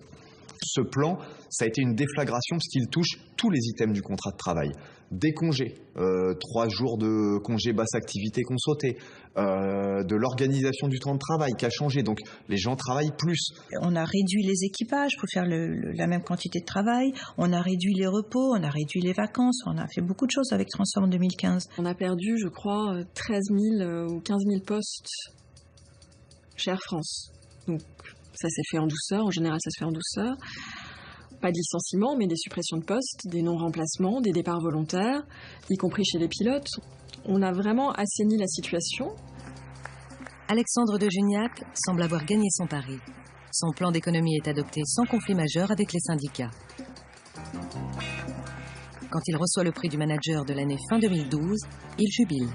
Ce plan, ça a été une déflagration parce qu'il touche tous les items du contrat de travail. Des congés, 3 jours de congés basse activité qu'on sautait, de l'organisation du temps de travail qui a changé, donc les gens travaillent plus. On a réduit les équipages pour faire la même quantité de travail, on a réduit les repos, on a réduit les vacances, on a fait beaucoup de choses avec Transform en 2015. On a perdu, je crois, 13 000 ou 15 000 postes chez Air France. Donc ça s'est fait en douceur, en général ça se fait en douceur. Pas de licenciement, mais des suppressions de postes, des non-remplacements, des départs volontaires, y compris chez les pilotes. On a vraiment assaini la situation. Alexandre de Juniac semble avoir gagné son pari. Son plan d'économie est adopté sans conflit majeur avec les syndicats. Quand il reçoit le prix du manager de l'année fin 2012, il jubile.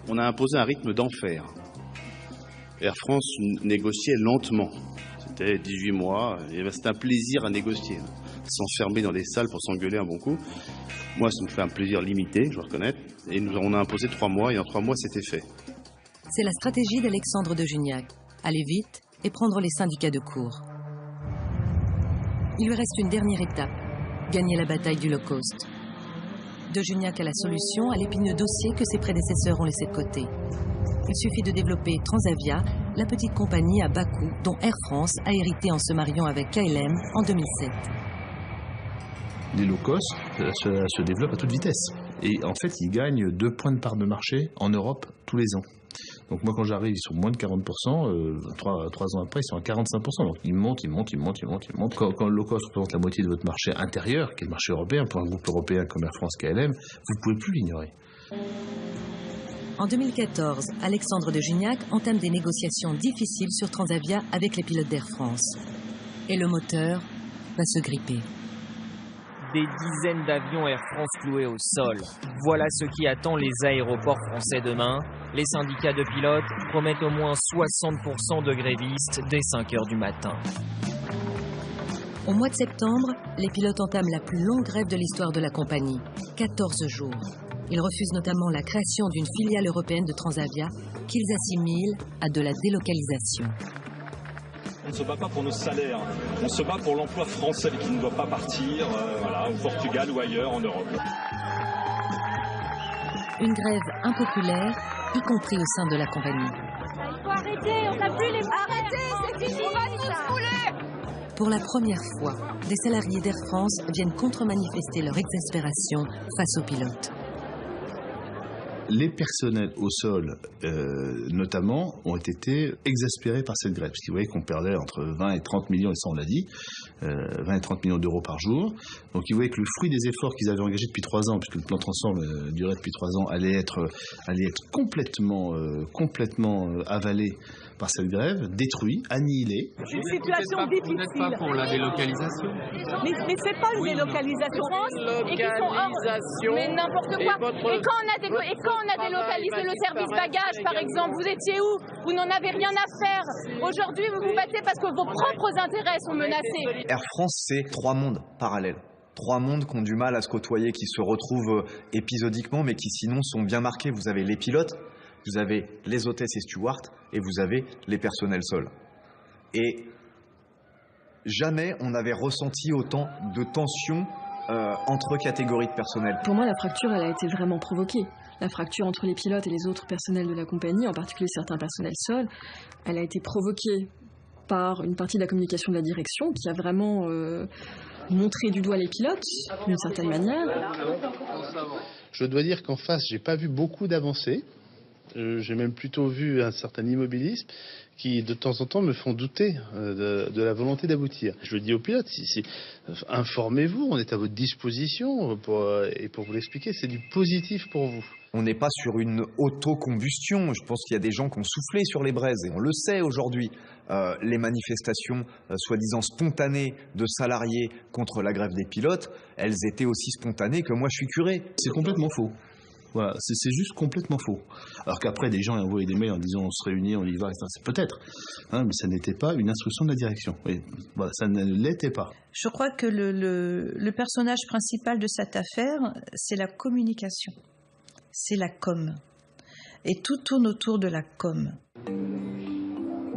On a imposé un rythme d'enfer. Air France négociait lentement. C'était 18 mois, c'était un plaisir à négocier. S'enfermer dans les salles pour s'engueuler un bon coup. Moi, ça me fait un plaisir limité, je dois reconnaître. Et on a imposé 3 mois, et en 3 mois, c'était fait. C'est la stratégie d'Alexandre de Juniac. Aller vite et prendre les syndicats de court. Il lui reste une dernière étape, gagner la bataille du low cost. De Juniac a la solution à l'épineux dossier que ses prédécesseurs ont laissé de côté. Il suffit de développer Transavia, la petite compagnie à bas coût dont Air France a hérité en se mariant avec KLM en 2007. Les low cost se développent à toute vitesse. Et en fait, ils gagnent 2 points de part de marché en Europe tous les ans. Donc moi, quand j'arrive, ils sont moins de 40%. 3 ans après, ils sont à 45%. Donc ils montent. Quand le low cost représente la moitié de votre marché intérieur, qui est le marché européen, pour un groupe européen comme Air France KLM, vous ne pouvez plus l'ignorer. En 2014, Alexandre de Juniac entame des négociations difficiles sur Transavia avec les pilotes d'Air France. Et le moteur va se gripper. Des dizaines d'avions Air France cloués au sol. Voilà ce qui attend les aéroports français demain. Les syndicats de pilotes promettent au moins 60% de grévistes dès 5 h du matin. Au mois de septembre, les pilotes entament la plus longue grève de l'histoire de la compagnie, 14 jours. Ils refusent notamment la création d'une filiale européenne de Transavia qu'ils assimilent à de la délocalisation. On ne se bat pas pour nos salaires, on se bat pour l'emploi français qui ne doit pas partir au Portugal ou ailleurs en Europe. Une grève impopulaire, y compris au sein de la compagnie. Il faut arrêter, on n'a plus les... Arrêtez, c'est fini, on va tous couler. Pour la première fois, des salariés d'Air France viennent contre-manifester leur exaspération face aux pilotes. Les personnels au sol, notamment, ont été exaspérés par cette grève, parce qu'ils voyaient qu'on perdait entre 20 et 30 millions, et ça on l'a dit, 20 et 30 millions d'euros par jour. Donc ils voyaient que le fruit des efforts qu'ils avaient engagés depuis 3 ans, puisque le plan Transform durait depuis 3 ans, allait être complètement avalé par cette grève, détruit, annihilé. Une situation difficile. Vous n'êtes pas pour la délocalisation? Mais c'est pas une délocalisation. Et qui sont hors... Mais n'importe quoi. Et quand on a délocalisé le service bagages, par exemple, vous étiez où? Vous n'en avez rien à faire. Aujourd'hui, vous vous battez parce que vos propres intérêts sont menacés. Air France, c'est 3 mondes parallèles. 3 mondes qui ont du mal à se côtoyer, qui se retrouvent épisodiquement, mais qui sinon sont bien marqués. Vous avez les pilotes, vous avez les hôtesses et stewards, et vous avez les personnels sol. Et jamais on n'avait ressenti autant de tensions entre catégories de personnel. Pour moi, la fracture, elle a été vraiment provoquée. La fracture entre les pilotes et les autres personnels de la compagnie, en particulier certains personnels sol, elle a été provoquée par une partie de la communication de la direction qui a vraiment montré du doigt les pilotes, d'une certaine manière. Je dois dire qu'en face, j'ai pas vu beaucoup d'avancées. J'ai même plutôt vu un certain immobilisme qui, de temps en temps, me font douter de la volonté d'aboutir. Je le dis aux pilotes, informez-vous, on est à votre disposition pour vous l'expliquer, c'est du positif pour vous. On n'est pas sur une autocombustion. Je pense qu'il y a des gens qui ont soufflé sur les braises, et on le sait aujourd'hui. Les manifestations soi-disant spontanées de salariés contre la grève des pilotes, elles étaient aussi spontanées que moi je suis curé. C'est complètement faux. Voilà, c'est juste complètement faux. Alors qu'après, des gens ont envoyé des mails en disant on se réunit, on y va, etc. C'est peut-être, mais ça n'était pas une instruction de la direction. Et voilà, ça ne l'était pas. Je crois que le personnage principal de cette affaire, c'est la communication. C'est la com. Et tout tourne autour de la com.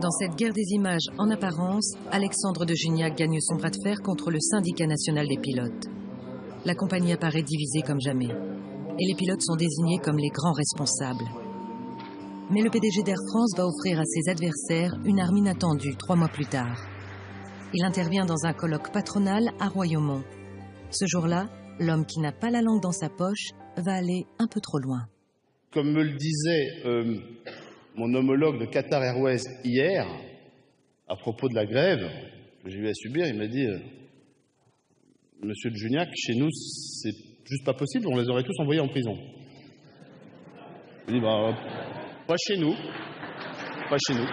Dans cette guerre des images en apparence, Alexandre de Juniac gagne son bras de fer contre le syndicat national des pilotes. La compagnie apparaît divisée comme jamais. Et les pilotes sont désignés comme les grands responsables. Mais le PDG d'Air France va offrir à ses adversaires une arme inattendue 3 mois plus tard. Il intervient dans un colloque patronal à Royaumont. Ce jour-là, l'homme qui n'a pas la langue dans sa poche va aller un peu trop loin. Comme me le disait mon homologue de Qatar Airways hier, à propos de la grève que j'ai eu à subir, il m'a dit « Monsieur de Juniac, chez nous, c'est juste pas possible, on les aurait tous envoyés en prison. » Je dis « pas chez nous, pas chez nous. »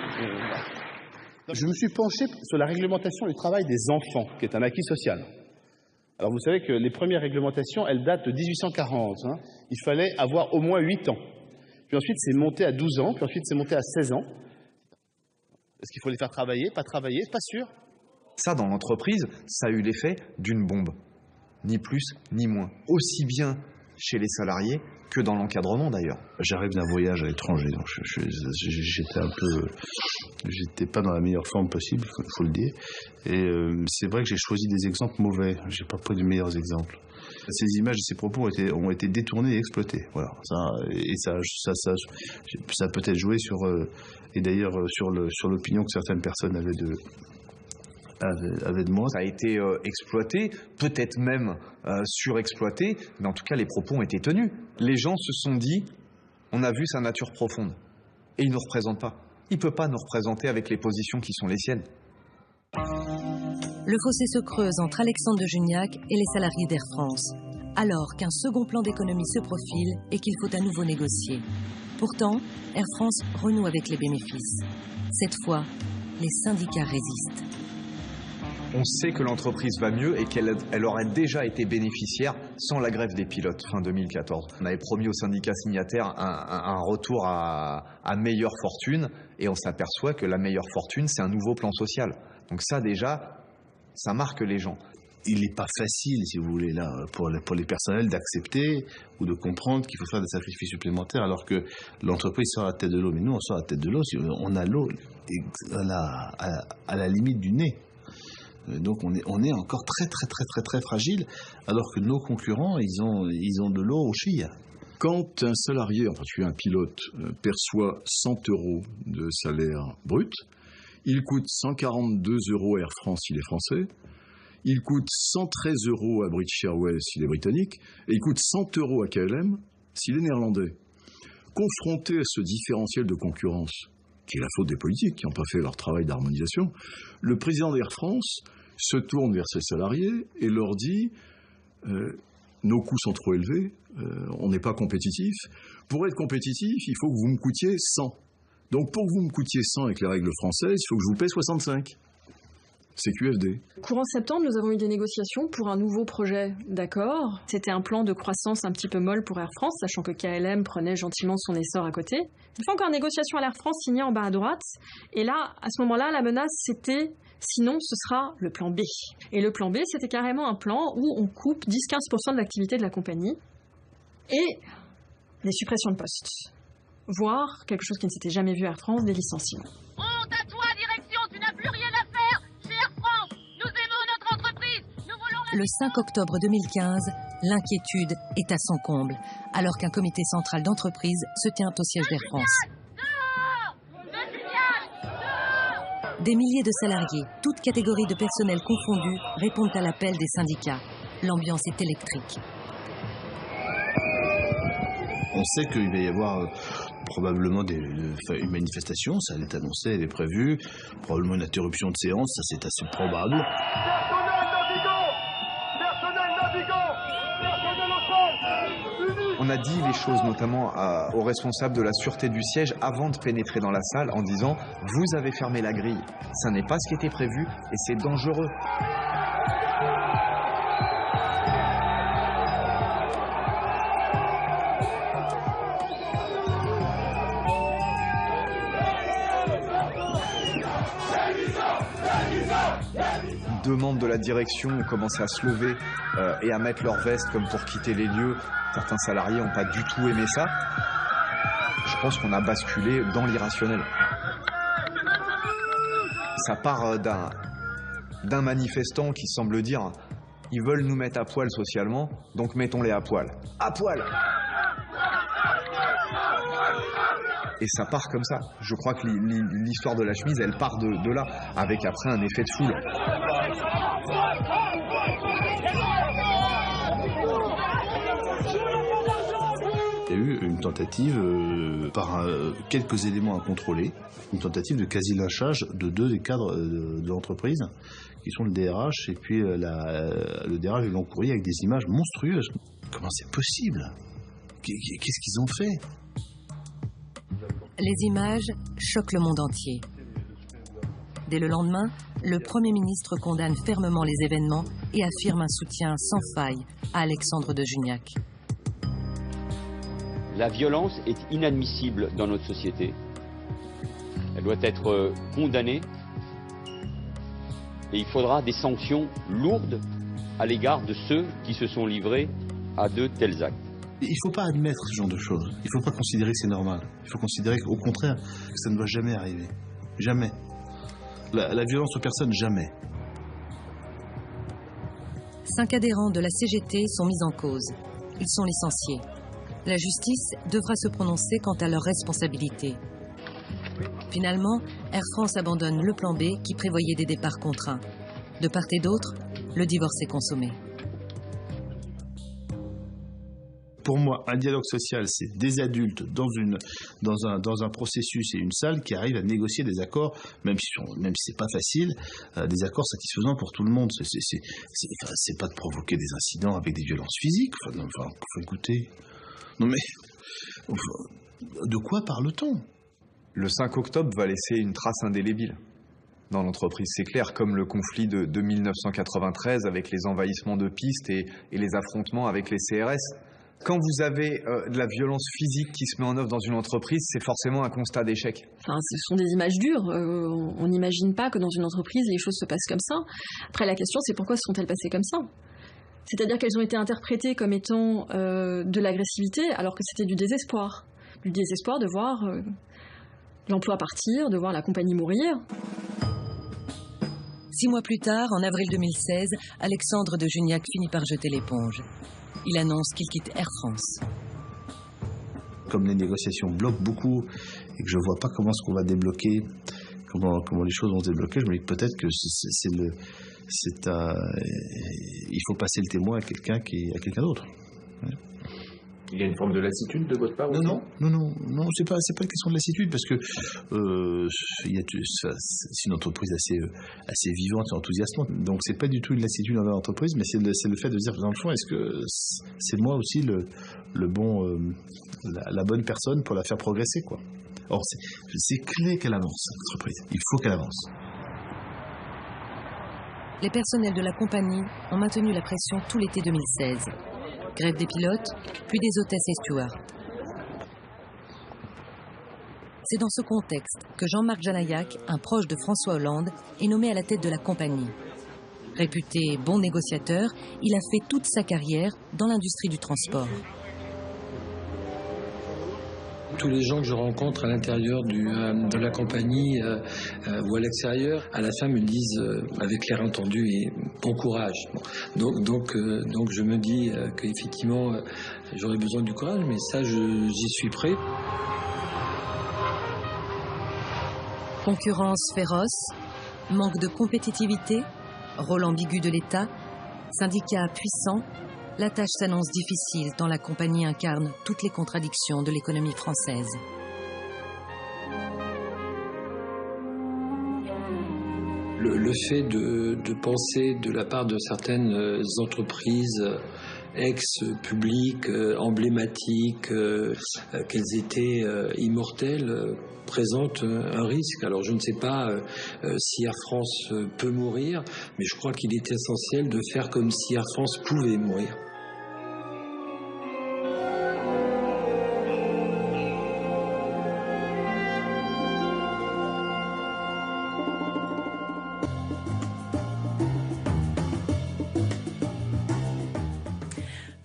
Je me suis penché sur la réglementation du travail des enfants, qui est un acquis social. Alors vous savez que les premières réglementations, elles datent de 1840. Il fallait avoir au moins 8 ans. Puis ensuite, c'est monté à 12 ans, puis ensuite, c'est monté à 16 ans. Est-ce qu'il faut les faire travailler, pas travailler, pas sûr. Ça, dans l'entreprise, ça a eu l'effet d'une bombe. Ni plus, ni moins. Aussi bien chez les salariés que dans l'encadrement, d'ailleurs. J'arrive d'un voyage à l'étranger, donc j'étais pas dans la meilleure forme possible, faut le dire. Et c'est vrai que j'ai choisi des exemples mauvais. J'ai pas pris les meilleurs exemples. Ces images et ces propos ont été détournés et exploités. Voilà. Ça a peut-être joué sur et d'ailleurs sur l'opinion que certaines personnes avaient de moi. Ça a été exploité, peut-être même surexploité, mais en tout cas les propos ont été tenus. Les gens se sont dit, on a vu sa nature profonde, et il ne nous représente pas. Il ne peut pas nous représenter avec les positions qui sont les siennes. Le fossé se creuse entre Alexandre de Juniac et les salariés d'Air France, alors qu'un second plan d'économie se profile et qu'il faut à nouveau négocier. Pourtant, Air France renoue avec les bénéfices. Cette fois, les syndicats résistent. On sait que l'entreprise va mieux et qu'elle aurait déjà été bénéficiaire sans la grève des pilotes fin 2014. On avait promis aux syndicats signataires un retour à meilleure fortune et on s'aperçoit que la meilleure fortune, c'est un nouveau plan social. Donc ça déjà, ça marque les gens. Il n'est pas facile, si vous voulez, là, pour les personnels d'accepter ou de comprendre qu'il faut faire des sacrifices supplémentaires alors que l'entreprise sort à la tête de l'eau. Mais nous, on sort à la tête de l'eau, on a l'eau à la limite du nez. Donc on est encore très fragile, alors que nos concurrents, ils ont de l'eau aux chevilles. Quand un salarié, en particulier un pilote, perçoit 100 € de salaire brut, il coûte 142 € à Air France s'il est français, il coûte 113 € à British Airways s'il est britannique, et il coûte 100 € à KLM s'il est néerlandais. Confronté à ce différentiel de concurrence, qui est la faute des politiques qui n'ont pas fait leur travail d'harmonisation, le président d'Air France se tourne vers ses salariés et leur dit nos coûts sont trop élevés, on n'est pas compétitif. Pour être compétitif, il faut que vous me coûtiez 100. Donc pour que vous me coûtiez 100 avec les règles françaises, il faut que je vous paie 65. C'est QFD. Courant septembre, nous avons eu des négociations pour un nouveau projet d'accord. C'était un plan de croissance un petit peu molle pour Air France, sachant que KLM prenait gentiment son essor à côté. Il faut encore négociation à l'Air France signée en bas à droite. Et là, à ce moment-là, la menace, c'était sinon, ce sera le plan B. Et le plan B, c'était carrément un plan où on coupe 10-15% de l'activité de la compagnie et les suppressions de postes. Voire quelque chose qui ne s'était jamais vu à Air France, des licenciements. Honte à toi, direction, tu n'as plus rien à faire chez Air France. Nous aimons notre entreprise, nous voulons Le 5 octobre 2015, l'inquiétude est à son comble, alors qu'un comité central d'entreprise se tient au siège d'Air France. Des milliers de salariés, toutes catégories de personnel confondues, répondent à l'appel des syndicats. L'ambiance est électrique. On sait qu'il va y avoir probablement une manifestation, ça allait annoncé, elle est prévue, probablement une interruption de séance, ça c'est assez probable. On a dit les choses notamment aux responsables de la sûreté du siège avant de pénétrer dans la salle en disant « Vous avez fermé la grille, ça n'est pas ce qui était prévu et c'est dangereux ». Deux membres de la direction ont commencé à se lever et à mettre leur veste comme pour quitter les lieux. Certains salariés n'ont pas du tout aimé ça. Je pense qu'on a basculé dans l'irrationnel. Ça part d'un manifestant qui semble dire « ils veulent nous mettre à poil socialement, donc mettons-les à poil ». À poil! Et ça part comme ça. Je crois que l'histoire de la chemise, elle part de là, avec après un effet de foule. Il y a eu une tentative, par quelques éléments à contrôler, une tentative de quasi-lynchage de 2 des cadres de l'entreprise, qui sont le DRH et puis le DRH du long courrier avec des images monstrueuses. Comment c'est possible? Qu'est-ce qu'ils ont fait? Les images choquent le monde entier. Dès le lendemain, le Premier ministre condamne fermement les événements et affirme un soutien sans faille à Alexandre de Juniac. La violence est inadmissible dans notre société. Elle doit être condamnée et il faudra des sanctions lourdes à l'égard de ceux qui se sont livrés à de tels actes. Il ne faut pas admettre ce genre de choses. Il ne faut pas considérer que c'est normal. Il faut considérer qu'au contraire, que ça ne doit jamais arriver. Jamais. La violence aux personnes, jamais. 5 adhérents de la CGT sont mis en cause. Ils sont licenciés. La justice devra se prononcer quant à leur responsabilité. Finalement, Air France abandonne le plan B qui prévoyait des départs contraints. De part et d'autre, le divorce est consommé. Pour moi, un dialogue social, c'est des adultes dans un processus et une salle qui arrivent à négocier des accords, même si c'est pas facile, des accords satisfaisants pour tout le monde. C'est pas de provoquer des incidents avec des violences physiques. Faut écouter. Non mais, de quoi parle-t-on? Le 5 octobre va laisser une trace indélébile dans l'entreprise, c'est clair, comme le conflit de 1993 avec les envahissements de pistes et les affrontements avec les CRS. Quand vous avez de la violence physique qui se met en œuvre dans une entreprise, c'est forcément un constat d'échec. Enfin, ce sont des images dures. On n'imagine pas que dans une entreprise, les choses se passent comme ça. Après, la question, c'est pourquoi se sont-elles passées comme ça? C'est-à-dire qu'elles ont été interprétées comme étant de l'agressivité, alors que c'était du désespoir. Du désespoir de voir l'emploi partir, de voir la compagnie mourir. 6 mois plus tard, en avril 2016, Alexandre de Juniac finit par jeter l'éponge. Il annonce qu'il quitte Air France. Comme les négociations bloquent beaucoup et que je ne vois pas comment est-ce qu'on va débloquer, comment les choses vont se débloquer, je me dis que peut-être que il faut passer le témoin à quelqu'un d'autre. Ouais. Il y a une forme de lassitude de votre part? Non, c'est pas une question de lassitude parce que c'est une entreprise assez vivante et enthousiasmante. Donc c'est pas du tout une lassitude envers l'entreprise, mais c'est le fait de dire dans le fond, est-ce que c'est moi aussi la bonne personne pour la faire progresser, quoi. Or c'est clé qu'elle avance, l'entreprise. Il faut qu'elle avance. Les personnels de la compagnie ont maintenu la pression tout l'été 2016. Grève des pilotes, puis des hôtesses et stewards. C'est dans ce contexte que Jean-Marc Janaillac, un proche de François Hollande, est nommé à la tête de la compagnie. Réputé bon négociateur, il a fait toute sa carrière dans l'industrie du transport. Tous les gens que je rencontre à l'intérieur de la compagnie ou à l'extérieur, à la fin me disent avec l'air entendu et bon courage. Bon. Donc je me dis qu'effectivement j'aurais besoin du courage, mais ça j'y suis prêt. Concurrence féroce, manque de compétitivité, rôle ambigu de l'État, syndicats puissants. La tâche s'annonce difficile tant la compagnie incarne toutes les contradictions de l'économie française. Le fait de penser de la part de certaines entreprises ex-publiques, emblématiques, qu'elles étaient immortelles, présente un risque. Alors je ne sais pas si Air France peut mourir, mais je crois qu'il est essentiel de faire comme si Air France pouvait mourir.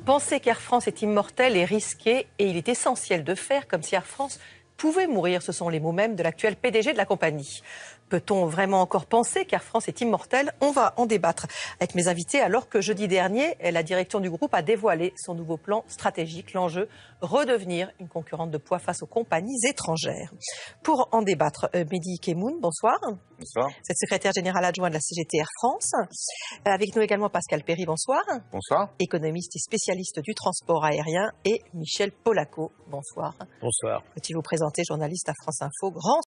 Penser qu'Air France est immortel est risqué et il est essentiel de faire comme si Air France pouvait mourir. Ce sont les mots mêmes de l'actuel PDG de la compagnie. Peut-on vraiment encore penser qu'Air France est immortel? On va en débattre avec mes invités alors que jeudi dernier, la direction du groupe a dévoilé son nouveau plan stratégique. L'enjeu, redevenir une concurrente de poids face aux compagnies étrangères. Pour en débattre, Mehdi Kemoun, bonsoir. Bonsoir. Vous êtes secrétaire général adjoint de la CGT Air France. Avec nous également Pascal Perry, bonsoir. Bonsoir. Économiste et spécialiste du transport aérien. Et Michel Polaco, bonsoir. Bonsoir. Peux-il vous présenter, journaliste à France Info, grand